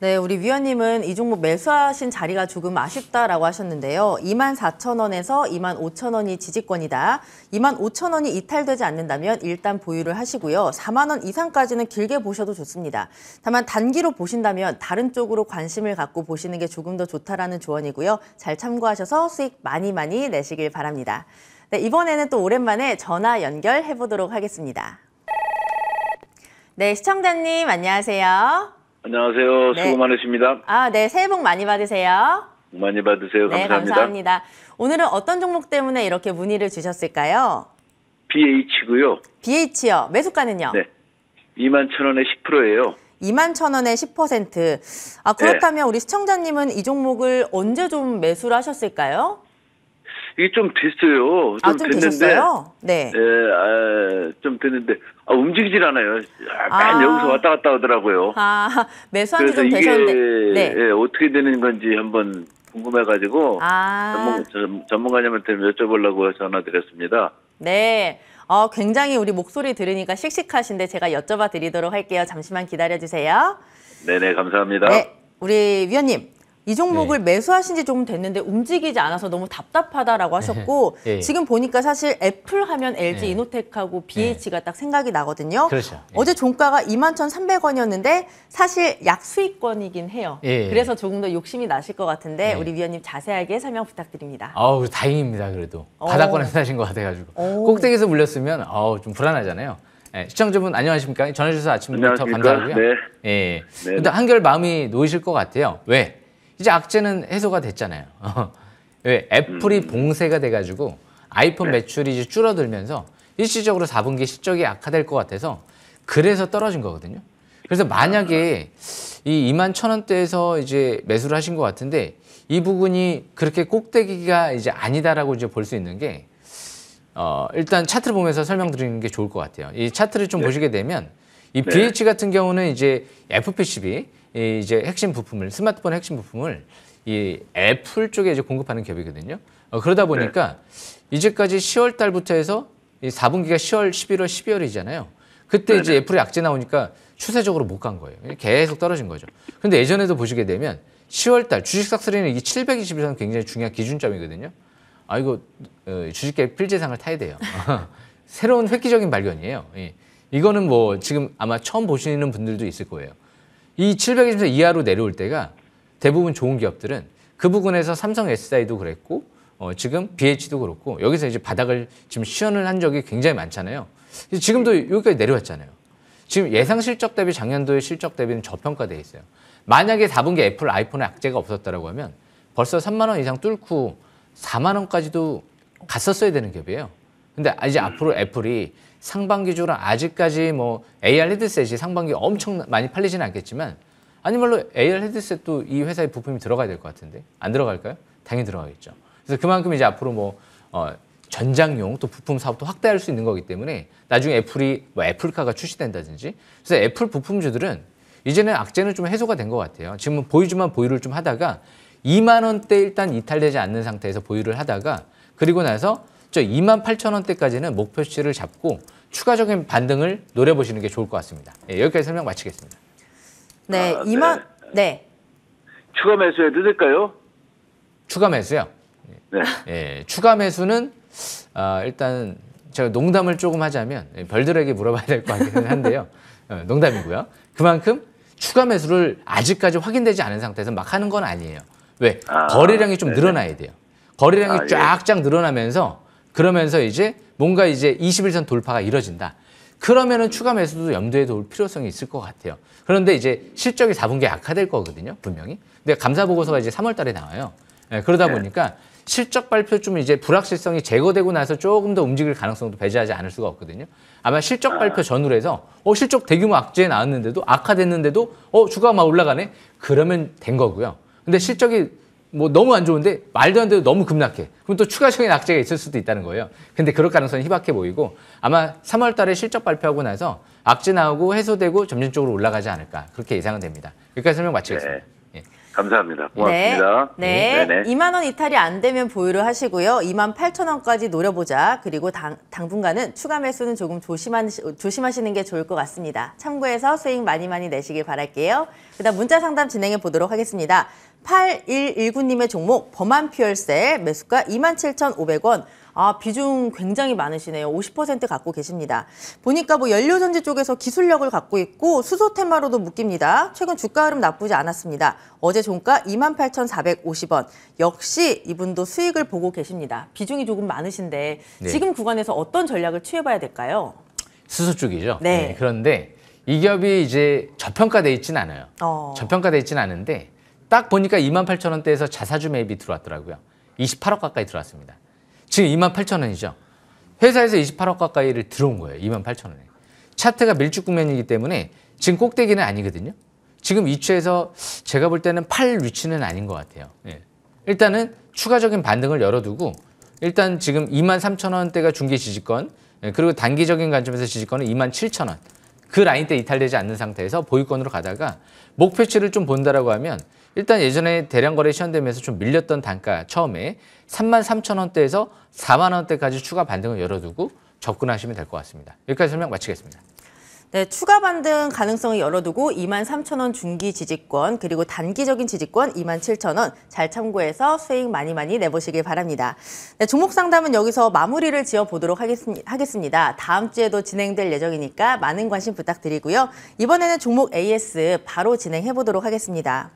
네, 우리 위원님은 이 종목 매수하신 자리가 조금 아쉽다라고 하셨는데요. 24,000원에서 25,000원이 지지권이다. 25,000원이 이탈되지 않는다면 일단 보유를 하시고요. 4만 원 이상까지는 길게 보셔도 좋습니다. 다만 단기로 보신다면 다른 쪽으로 관심을 갖고 보시는 게 조금 더 좋다라는 조언이고요. 잘 참고하셔서 수익 많이 내시길 바랍니다. 네, 이번에는 또 오랜만에 전화 연결해 보도록 하겠습니다. 네, 시청자님 안녕하세요. 안녕하세요. 네. 수고 많으십니다. 네, 새해 복 많이 받으세요. 많이 받으세요. 네, 감사합니다. 감사합니다. 오늘은 어떤 종목 때문에 이렇게 문의를 주셨을까요? BH고요. BH요. 매수가는요? 네. 21,000원에 10%예요. 21,000원에 10%. 그렇다면 우리 시청자님은 이 종목을 언제 좀 매수를 하셨을까요? 이게 좀 됐어요. 좀 됐는데, 되셨어요? 네. 좀 됐는데 움직이질 않아요. 약간 여기서 왔다 갔다 하더라고요. 매수한 지 그래서 좀 이게 되셨는데. 네. 어떻게 되는 건지 한번 궁금해가지고 전문가님한테 여쭤보려고 전화드렸습니다. 네. 굉장히 우리 목소리 들으니까 씩씩하신데 제가 여쭤봐 드리도록 할게요. 잠시만 기다려주세요. 네네, 감사합니다. 네. 우리 위원님. 이 종목을 매수하신 지 조금 됐는데 움직이지 않아서 너무 답답하다라고 하셨고 지금 보니까 사실 애플 하면 LG 이노텍하고 BH가 딱 생각이 나거든요. 그렇죠. 어제 종가가 21,300원이었는데 사실 약수익권이긴 해요. 그래서 조금 더 욕심이 나실 것 같은데 우리 위원님 자세하게 설명 부탁드립니다. 다행입니다. 그래도 바닥권에서 사신 것 같아가지고 꼭대기에서 물렸으면 좀 불안하잖아요. 시청자분 안녕하십니까? 전해주셔서 아침부터 감사하고요. 네. 근데 한결 마음이 놓이실 것 같아요. 왜? 이제 악재는 해소가 됐잖아요. 왜? 애플이 봉쇄가 돼가지고 아이폰 매출이 이제 줄어들면서 일시적으로 4분기 실적이 악화될 것 같아서 그래서 떨어진 거거든요. 그래서 만약에 이 21,000원대에서 이제 매수를 하신 것 같은데 이 부분이 그렇게 꼭대기가 이제 아니다라고 이제 볼 수 있는 게 일단 차트를 보면서 설명드리는 게 좋을 것 같아요. 이 차트를 좀 보시게 되면 이 BH 같은 경우는 이제 FPCB 이제 핵심 부품을 스마트폰 핵심 부품을 이 애플 쪽에 이제 공급하는 기업이거든요. 그러다 보니까 이제까지 10월 달부터 해서 이 4분기가 10월, 11월, 12월이잖아요. 그때 이제 애플이 악재 나오니까 추세적으로 못 간 거예요. 계속 떨어진 거죠. 근데 예전에도 보시게 되면 10월 달 주식 삭스리는 이게 721선 굉장히 중요한 기준점이거든요. 이거 주식계 필재상을 타야 돼요. 새로운 획기적인 발견이에요. 이거는 뭐 지금 아마 처음 보시는 분들도 있을 거예요. 이 720선 이하로 내려올 때가 대부분 좋은 기업들은 그 부분에서 삼성 SI도 그랬고 지금 BH도 그렇고 여기서 이제 바닥을 지금 시연을 한 적이 굉장히 많잖아요. 지금도 여기까지 내려왔잖아요. 지금 예상 실적 대비 작년도의 실적 대비는 저평가돼 있어요. 만약에 4분기 애플 아이폰에 악재가 없었다라고 하면 벌써 3만 원 이상 뚫고 4만 원까지도 갔었어야 되는 기업이에요. 근데 이제 앞으로 애플이 상반기 주로 아직까지 뭐 AR 헤드셋이 상반기 엄청 많이 팔리지는 않겠지만 아니말로 AR 헤드셋도 이 회사의 부품이 들어가야 될 것 같은데 안 들어갈까요? 당연히 들어가겠죠. 그래서 그만큼 이제 앞으로 뭐 전장용 또 부품 사업도 확대할 수 있는 거기 때문에 나중에 애플이 뭐 애플카가 출시된다든지 그래서 애플 부품주들은 이제는 악재는 좀 해소가 된 것 같아요. 지금은 보유주만 보유를 좀 하다가 2만 원대 일단 이탈되지 않는 상태에서 보유를 하다가 그리고 나서 28,000원대까지는 목표치를 잡고 추가적인 반등을 노려보시는 게 좋을 것 같습니다. 여기까지 설명 마치겠습니다. 네, 네. 추가 매수해도 될까요? 추가 매수요. 네. 예, 추가 매수는 일단 제가 농담을 조금 하자면 별들에게 물어봐야 될 것 같기는 한데요. 농담이고요. 그만큼 추가 매수를 아직까지 확인되지 않은 상태에서 막 하는 건 아니에요. 왜? 거래량이 좀 네네. 늘어나야 돼요. 거래량이 예. 쫙쫙 늘어나면서 그러면서 이제 뭔가 이제 21선 돌파가 이뤄진다. 그러면은 추가 매수도 염두에 둘 필요성이 있을 것 같아요. 그런데 이제 실적이 4분기 악화될 거거든요, 분명히. 근데 감사 보고서가 이제 3월 달에 나와요. 예, 그러다 네. 보니까 실적 발표 좀 이제 불확실성이 제거되고 나서 조금 더 움직일 가능성도 배제하지 않을 수가 없거든요. 아마 실적 발표 전후로 해서 실적 대규모 악재에 나왔는데도 악화됐는데도 주가가 막 올라가네. 그러면 된 거고요. 근데 실적이 뭐 너무 안 좋은데 말도 안 돼도 너무 급락해. 그럼 또 추가적인 악재가 있을 수도 있다는 거예요. 근데 그럴 가능성이 희박해 보이고 아마 3월 달에 실적 발표하고 나서 악재 나오고 해소되고 점진적으로 올라가지 않을까. 그렇게 예상은 됩니다. 여기까지 설명 마치겠습니다. 예. 감사합니다. 고맙습니다. 네. 네네. 2만 원 이탈이 안 되면 보유를 하시고요. 28,000원까지 노려보자. 그리고 당분간은 추가 매수는 조금 조심하시는 게 좋을 것 같습니다. 참고해서 수익 많이 내시길 바랄게요. 그다음 문자 상담 진행해 보도록 하겠습니다. 8119님의 종목 범한 퓨얼셀 매수가 27,500원. 비중 굉장히 많으시네요. 50% 갖고 계십니다. 보니까 뭐 연료전지 쪽에서 기술력을 갖고 있고 수소 테마로도 묶입니다. 최근 주가 흐름 나쁘지 않았습니다. 어제 종가 28,450원. 역시 이분도 수익을 보고 계십니다. 비중이 조금 많으신데 네. 지금 구간에서 어떤 전략을 취해봐야 될까요? 수소 쪽이죠. 네. 그런데 이 기업이 이제 저평가돼 있지는 않아요. 저평가돼 있지는 않은데 딱 보니까 28,000원대에서 자사주 매입이 들어왔더라고요. 28억 가까이 들어왔습니다. 지금 28,000원이죠. 회사에서 28억 가까이를 들어온 거예요. 28,000원에. 차트가 밀집 국면이기 때문에 지금 꼭대기는 아니거든요. 지금 이추에서 제가 볼 때는 팔 위치는 아닌 것 같아요. 예. 일단은 추가적인 반등을 열어두고 일단 지금 23,000원대가 중기 지지권 그리고 단기적인 관점에서 지지권은 27,000원. 그 라인대 이탈되지 않는 상태에서 보유권으로 가다가 목표치를 좀 본다라고 하면 일단 예전에 대량 거래 시연되면서 좀 밀렸던 단가 처음에 33,000원대에서 4만 원대까지 추가 반등을 열어두고 접근하시면 될 것 같습니다. 여기까지 설명 마치겠습니다. 네, 추가 반등 가능성을 열어두고 23,000원 중기 지지권 그리고 단기적인 지지권 27,000원 잘 참고해서 수익 많이 내보시길 바랍니다. 네, 종목 상담은 여기서 마무리를 지어보도록 하겠습니다. 다음 주에도 진행될 예정이니까 많은 관심 부탁드리고요. 이번에는 종목 AS 바로 진행해보도록 하겠습니다.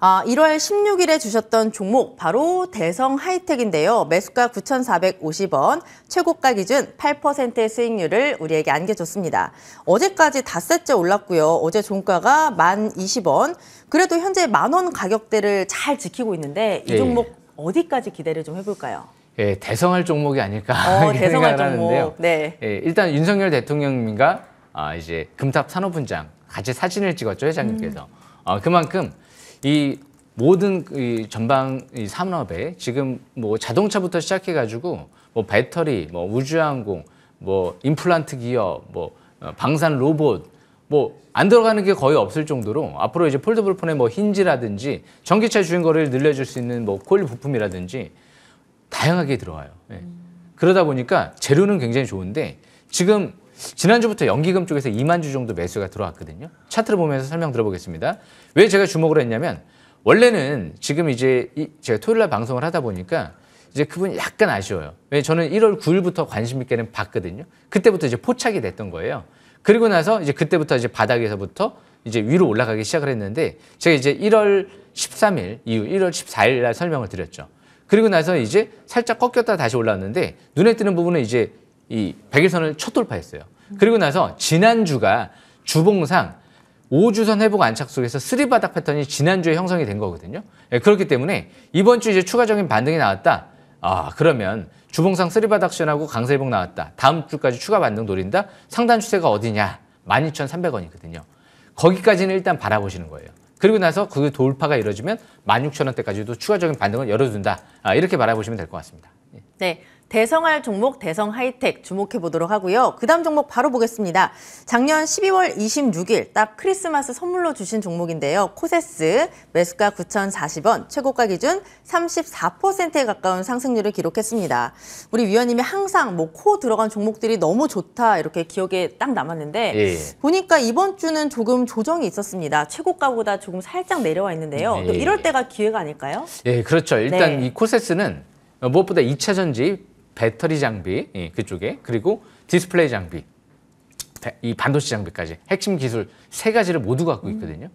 1월 16일에 주셨던 종목 바로 대성 하이텍인데요. 매수가 9,450원, 최고가 기준 8%의 수익률을 우리에게 안겨줬습니다. 어제까지 닷새째 올랐고요. 어제 종가가 1,020원. 그래도 현재 10,000원 가격대를 잘 지키고 있는데 이 종목 어디까지 기대를 좀 해볼까요? 예, 대성할 종목이 아닐까 대성할 생각을 하는데요. 종목. 네. 예, 일단 윤석열 대통령님과 이제 금탑 산업분장 같이 사진을 찍었죠, 회장님께서. 그만큼 이 모든 이 전방 이 산업에 지금 뭐 자동차부터 시작해가지고 뭐 배터리, 뭐 우주항공, 뭐 임플란트 기업, 뭐 방산 로봇, 뭐 안 들어가는 게 거의 없을 정도로 앞으로 이제 폴더블 폰의 뭐 힌지라든지 전기차 주행 거리를 늘려줄 수 있는 뭐 코일 부품이라든지 다양하게 들어와요. 예. 그러다 보니까 재료는 굉장히 좋은데 지금 지난주부터 연기금 쪽에서 2만 주 정도 매수가 들어왔거든요. 차트를 보면서 설명 들어보겠습니다. 왜 제가 주목을 했냐면 원래는 지금 이제 제가 토요일 날 방송을 하다 보니까 이제 그분이 약간 아쉬워요. 왜 저는 1월 9일부터 관심 있게는 봤거든요. 그때부터 이제 포착이 됐던 거예요. 그리고 나서 이제 그때부터 이제 바닥에서부터 이제 위로 올라가기 시작을 했는데 제가 이제 1월 13일 이후 1월 14일 날 설명을 드렸죠. 그리고 나서 이제 살짝 꺾였다 다시 올라왔는데 눈에 띄는 부분은 이제 이 100일선을 첫 돌파했어요. 그리고 나서 지난주가 주봉상 5주선 회복 안착 속에서 3바닥 패턴이 지난주에 형성이 된 거거든요. 예, 그렇기 때문에 이번 주 이제 추가적인 반등이 나왔다. 그러면 주봉상 3바닥 시연하고 강세회복 나왔다. 다음 주까지 추가 반등 노린다. 상단 추세가 어디냐? 12,300원이거든요. 거기까지는 일단 바라보시는 거예요. 그리고 나서 그 돌파가 이루어지면 16,000원대까지도 추가적인 반등을 열어둔다. 이렇게 바라보시면 될 것 같습니다. 네. 대성할 종목 대성하이텍 주목해 보도록 하고요. 그 다음 종목 바로 보겠습니다. 작년 12월 26일 딱 크리스마스 선물로 주신 종목인데요. 코세스 매수가 9,040원, 최고가 기준 34%에 가까운 상승률을 기록했습니다. 우리 위원님이 항상 뭐 코 들어간 종목들이 너무 좋다 이렇게 기억에 딱 남았는데 예. 보니까 이번 주는 조금 조정이 있었습니다. 최고가보다 조금 살짝 내려와 있는데요. 또 예. 이럴 때가 기회가 아닐까요? 예, 그렇죠. 일단 네. 이 코세스는 무엇보다 2차 전지, 배터리 장비 그쪽에 그리고 디스플레이 장비, 이 반도체 장비까지 핵심 기술 세 가지를 모두 갖고 있거든요.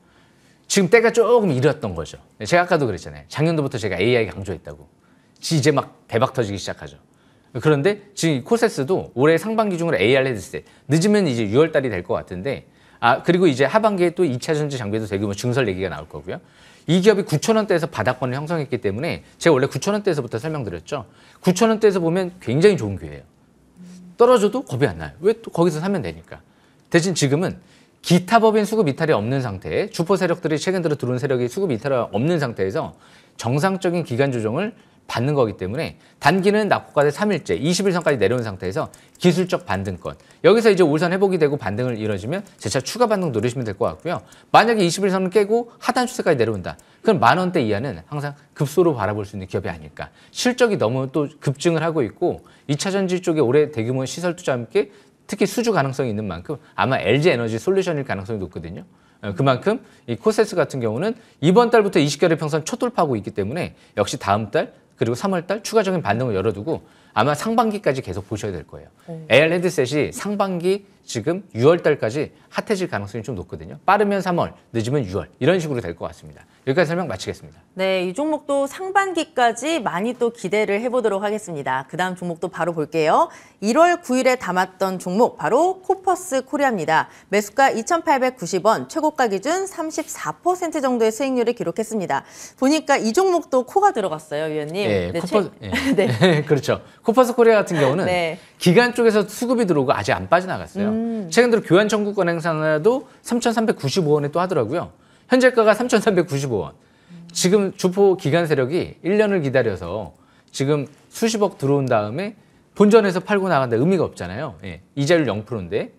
지금 때가 조금 이랬던 거죠. 제가 아까도 그랬잖아요. 작년도부터 제가 AI 강조했다고. 이제 막 대박 터지기 시작하죠. 그런데 지금 이 코세스도 올해 상반기 중으로 AR 헤드셋 늦으면 이제 6월 달이 될 것 같은데 그리고 이제 하반기에 또 2차 전지 장비도 대규모 증설 얘기가 나올 거고요. 이 기업이 9,000원대에서 바닥권을 형성했기 때문에 제가 원래 9,000원대에서부터 설명드렸죠. 9,000원대에서 보면 굉장히 좋은 기회예요. 떨어져도 겁이 안 나요. 왜 또 거기서 사면 되니까. 대신 지금은 기타 법인 수급 이탈이 없는 상태에 주포 세력들이 최근 들어 들어온 세력이 수급 이탈이 없는 상태에서 정상적인 기간 조정을 받는 거기 때문에 단기는 낙폭과대 3일째 20일선까지 내려온 상태에서 기술적 반등권. 여기서 이제 올선 회복이 되고 반등을 이뤄지면 재차 추가 반등 노리시면 될 것 같고요. 만약에 20일선을 깨고 하단 추세까지 내려온다. 그럼 10,000원대 이하는 항상 급소로 바라볼 수 있는 기업이 아닐까. 실적이 너무 또 급증을 하고 있고 2차 전지 쪽에 올해 대규모 시설 투자와 함께 특히 수주 가능성이 있는 만큼 아마 LG 에너지 솔루션일 가능성이 높거든요. 그만큼 이 코세스 같은 경우는 이번 달부터 20개월 평선 첫 돌파하고 있기 때문에 역시 다음 달 그리고 3월 달 추가적인 반등을 열어두고 아마 상반기까지 계속 보셔야 될 거예요. AR 헤드셋이 상반기 지금 6월 달까지 핫해질 가능성이 좀 높거든요. 빠르면 3월, 늦으면 6월 이런 식으로 될 것 같습니다. 여기까지 설명 마치겠습니다. 네, 이 종목도 상반기까지 많이 또 기대를 해보도록 하겠습니다. 그 다음 종목도 바로 볼게요. 1월 9일에 담았던 종목 바로 코퍼스 코리아입니다. 매수가 2,890원, 최고가 기준 34% 정도의 수익률을 기록했습니다. 보니까 이 종목도 코가 들어갔어요, 위원님. 예, 네, 네. 그렇죠. 코퍼스 코리아 같은 경우는 네. 기간 쪽에서 수급이 들어오고 아직 안 빠져나갔어요. 최근 들어 교환 청구권 행사도 3,395원에 또 하더라고요. 현재가가 3,395원. 지금 주포 기간 세력이 1년을 기다려서 지금 수십억 들어온 다음에 본전에서 팔고 나간다 의미가 없잖아요. 예, 이자율 0%인데.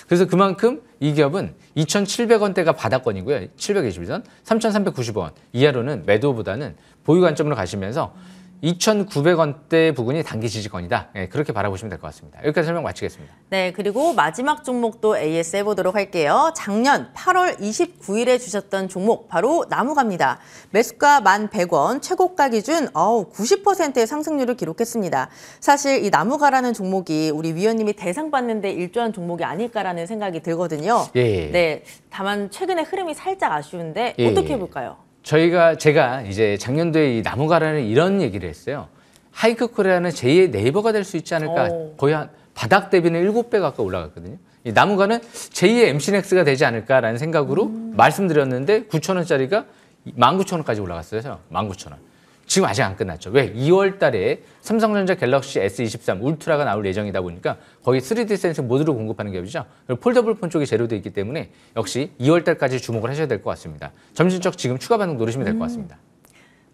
그래서 그만큼 이 기업은 2,700원대가 바닥권이고요. 721선, 3,390원 이하로는 매도보다는 보유 관점으로 가시면서 2,900원대 부근이 단기 지지권이다. 예, 그렇게 바라보시면 될 것 같습니다. 여기까지 설명 마치겠습니다. 네, 그리고 마지막 종목도 AS 해보도록 할게요. 작년 8월 29일에 주셨던 종목 바로 나무가입니다. 매수가 1,100원, 최고가 기준 90%의 상승률을 기록했습니다. 사실 이 나무가라는 종목이 우리 위원님이 대상 받는데 일조한 종목이 아닐까라는 생각이 들거든요. 예. 네, 다만 최근에 흐름이 살짝 아쉬운데 예. 어떻게 해볼까요? 제가 이제 작년도에 이 나무가라는 이런 얘기를 했어요. 하이크 코리아는 제2의 네이버가 될 수 있지 않을까. 거의 한 바닥 대비는 7배 가까이 올라갔거든요. 이 나무가는 제2의 MC넥스가 되지 않을까라는 생각으로 말씀드렸는데 9,000원짜리가 19,000원까지 올라갔어요. 19,000원. 지금 아직 안 끝났죠. 왜? 2월 달에 삼성전자 갤럭시 S23 울트라가 나올 예정이다 보니까 거기 3D 센싱 모듈을 공급하는 기업이죠. 그리고 폴더블 폰 쪽이 재료되어 있기 때문에 역시 2월 달까지 주목을 하셔야 될 것 같습니다. 점진적 지금 추가 반응 노리시면 될 것 같습니다.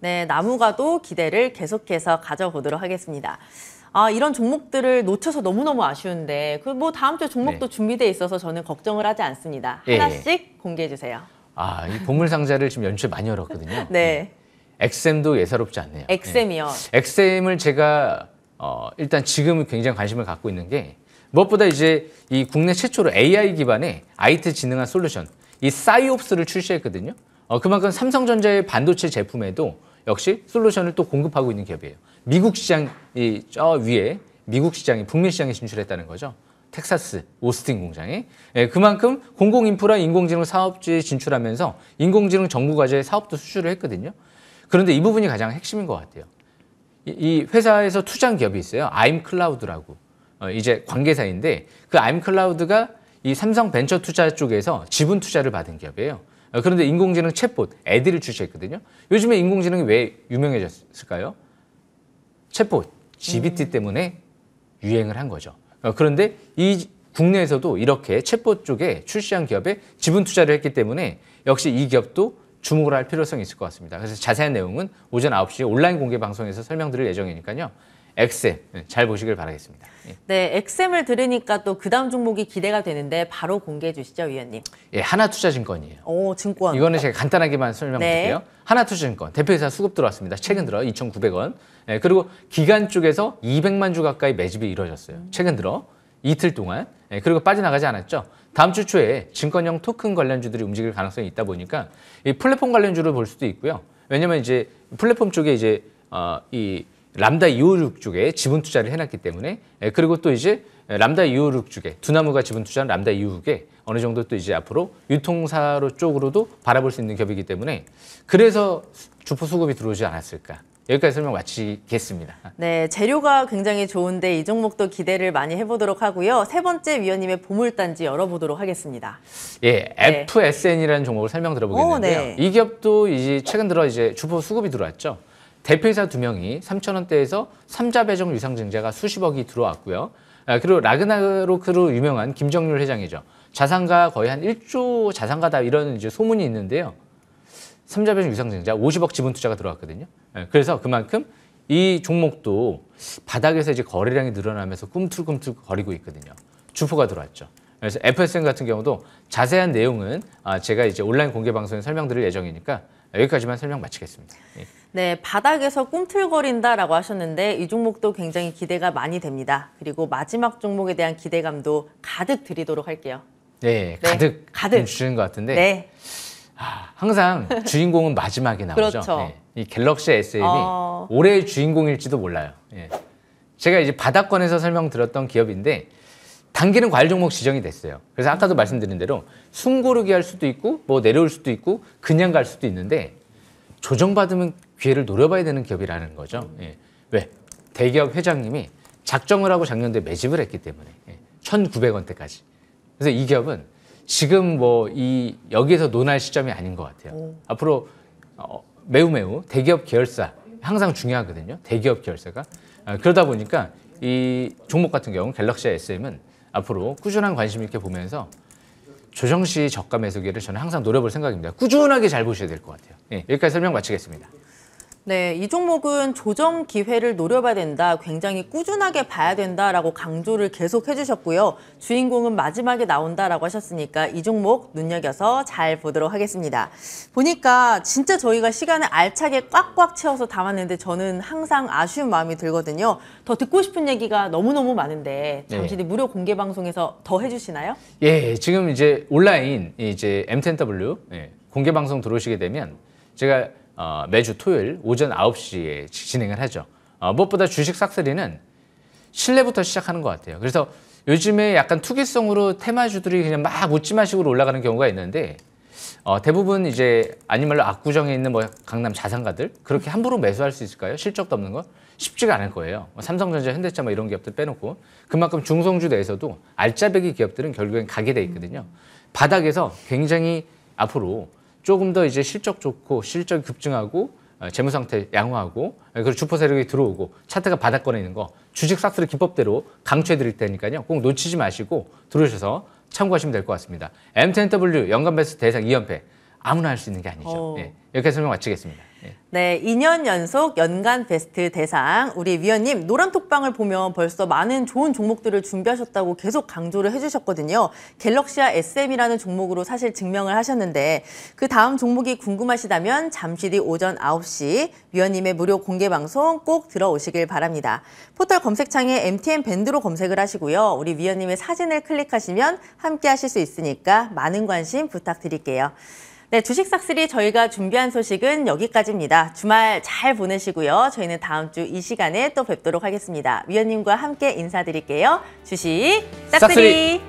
네, 나무가도 기대를 계속해서 가져보도록 하겠습니다. 이런 종목들을 놓쳐서 너무너무 아쉬운데 그 뭐 다음 주 종목도 네. 준비돼 있어서 저는 걱정을 하지 않습니다. 예. 하나씩 공개해 주세요. 이 보물 상자를 지금 연초에 많이 열었거든요. 네, 엑셈도 예사롭지 않네요. 엑셈이요. 엑셈을 제가 일단 지금 굉장히 관심을 갖고 있는 게 무엇보다 이제 이 국내 최초로 AI 기반의 IT 지능한 솔루션, 이 사이옵스를 출시했거든요. 그만큼 삼성전자의 반도체 제품에도 역시 솔루션을 또 공급하고 있는 기업이에요. 미국 시장 저 위에 미국 시장이 북미 시장에 진출했다는 거죠. 텍사스 오스틴 공장에. 그만큼 공공인프라 인공지능 사업지에 진출하면서 인공지능 정부과제 사업도 수주를 했거든요. 그런데 이 부분이 가장 핵심인 것 같아요. 이 회사에서 투자한 기업이 있어요. 아임클라우드라고. 이제 관계사인데 그 아임클라우드가 이 삼성 벤처 투자 쪽에서 지분 투자를 받은 기업이에요. 그런데 인공지능 챗봇, 애들을 출시했거든요. 요즘에 인공지능이 왜 유명해졌을까요? 챗봇, GPT 때문에 유행을 한 거죠. 그런데 이 국내에서도 이렇게 챗봇 쪽에 출시한 기업에 지분 투자를 했기 때문에 역시 이 기업도 주목을 할 필요성이 있을 것 같습니다. 그래서 자세한 내용은 오전 9시에 온라인 공개 방송에서 설명드릴 예정이니까요. 엑셈 잘 보시길 바라겠습니다. 예. 네, 엑셈을 들으니까 또 그 다음 종목이 기대가 되는데 바로 공개해 주시죠, 위원님. 예, 하나투자증권이에요. 오, 증권. 이거는 제가 간단하게만 설명드릴게요. 네. 하나투자증권 대표이사 수급 들어왔습니다. 최근 들어 2,900원. 예, 그리고 기관 쪽에서 200만 주 가까이 매집이 이루어졌어요. 최근 들어 이틀 동안. 예, 그리고 빠져나가지 않았죠. 다음 주 초에 증권형 토큰 관련주들이 움직일 가능성이 있다 보니까 이 플랫폼 관련주를 볼 수도 있고요. 왜냐면 이제 플랫폼 쪽에 이제 이 람다 256 쪽에 지분 투자를 해놨기 때문에 그리고 또 이제 람다 256 쪽에 두나무가 지분 투자한 람다 256에 어느 정도 또 이제 앞으로 유통사로 쪽으로도 바라볼 수 있는 겹이기 때문에 그래서 주포 수급이 들어오지 않았을까. 여기까지 설명 마치겠습니다. 네, 재료가 굉장히 좋은데 이 종목도 기대를 많이 해보도록 하고요. 세 번째 위원님의 보물단지 열어보도록 하겠습니다. 예, 네. FSN이라는 종목을 설명 들어보겠는데요. 네. 이 기업도 이제 최근 들어 이제 주포 수급이 들어왔죠. 대표이사 2명이 3,000원대에서 3자 배정 유상증자가 수십억이 들어왔고요. 그리고 라그나로크로 유명한 김정률 회장이죠. 자산가 거의 한 1조 자산가다 이런 이제 소문이 있는데요. 3자 배정 유상증자 50억 지분 투자가 들어왔거든요. 그래서 그만큼 이 종목도 바닥에서 이제 거래량이 늘어나면서 꿈틀꿈틀 거리고 있거든요. 주포가 들어왔죠. 그래서 FSN 같은 경우도 자세한 내용은 제가 이제 온라인 공개 방송에 설명드릴 예정이니까 여기까지만 설명 마치겠습니다. 예. 네, 바닥에서 꿈틀거린다라고 하셨는데 이 종목도 굉장히 기대가 많이 됩니다. 그리고 마지막 종목에 대한 기대감도 가득 드리도록 할게요. 네, 네, 가득. 좀 주시는 것 같은데 네, 항상 주인공은 마지막에 나오죠. 그렇죠. 예. 이 갤럭시 SM이 올해의 주인공일지도 몰라요. 예. 제가 이제 바닥권에서 설명드렸던 기업인데 단기는 과일 종목 지정이 됐어요. 그래서 아까도 말씀드린 대로 숨고르기 할 수도 있고 뭐 내려올 수도 있고 그냥 갈 수도 있는데 조정받으면 기회를 노려봐야 되는 기업이라는 거죠. 예. 왜? 대기업 회장님이 작정을 하고 작년도에 매집을 했기 때문에 1,900원대까지. 그래서 이 기업은 지금 뭐 여기에서 논할 시점이 아닌 것 같아요. 앞으로 매우 대기업 계열사 항상 중요하거든요. 대기업 계열사가. 그러다 보니까 이 종목 같은 경우 갤럭시 SM은 앞으로 꾸준한 관심 있게 보면서 조정 시 저가 매수기를 저는 항상 노려볼 생각입니다. 꾸준하게 잘 보셔야 될 것 같아요. 예, 여기까지 설명 마치겠습니다. 네, 이 종목은 조정 기회를 노려봐야 된다, 굉장히 꾸준하게 봐야 된다라고 강조를 계속 해주셨고요. 주인공은 마지막에 나온다라고 하셨으니까 이 종목 눈여겨서 잘 보도록 하겠습니다. 보니까 진짜 저희가 시간을 알차게 꽉꽉 채워서 담았는데 저는 항상 아쉬운 마음이 들거든요. 더 듣고 싶은 얘기가 너무너무 많은데 잠시 뒤 무료 공개 방송에서 더 해주시나요? 예, 지금 이제 온라인 이제 M10W 공개 방송 들어오시게 되면 제가 매주 토요일 오전 9시에 진행을 하죠. 무엇보다 주식 싹쓸이는 신뢰부터 시작하는 것 같아요. 그래서 요즘에 약간 투기성으로 테마주들이 그냥 막 묻지마식으로 올라가는 경우가 있는데 대부분 이제 아니말로 압구정에 있는 뭐 강남 자산가들 그렇게 함부로 매수할 수 있을까요? 실적도 없는 거? 쉽지가 않을 거예요. 삼성전자, 현대차 뭐 이런 기업들 빼놓고 그만큼 중성주 내에서도 알짜배기 기업들은 결국엔 가게 돼 있거든요. 바닥에서 굉장히 앞으로 조금 더 이제 실적 좋고 실적이 급증하고 재무 상태 양호하고 그리고 주포 세력이 들어오고 차트가 바닥권에 있는 거 주식 싹쓸이 기법대로 강추해 드릴 테니까요. 꼭 놓치지 마시고 들어오셔서 참고하시면 될 것 같습니다. M10W 연간 베스트 대상 2연패 아무나 할 수 있는 게 아니죠. 예, 여기까지 설명 마치겠습니다. 예. 네, 2년 연속 연간 베스트 대상 우리 위원님 노란톡방을 보면 벌써 많은 좋은 종목들을 준비하셨다고 계속 강조를 해주셨거든요. 갤럭시아 SM이라는 종목으로 사실 증명을 하셨는데 그 다음 종목이 궁금하시다면 잠시 뒤 오전 9시 위원님의 무료 공개 방송 꼭 들어오시길 바랍니다. 포털 검색창에 MTN 밴드로 검색을 하시고요. 우리 위원님의 사진을 클릭하시면 함께 하실 수 있으니까 많은 관심 부탁드릴게요. 네, 주식 싹쓸이 저희가 준비한 소식은 여기까지입니다. 주말 잘 보내시고요. 저희는 다음 주 이 시간에 또 뵙도록 하겠습니다. 위원님과 함께 인사드릴게요. 주식 싹쓸이.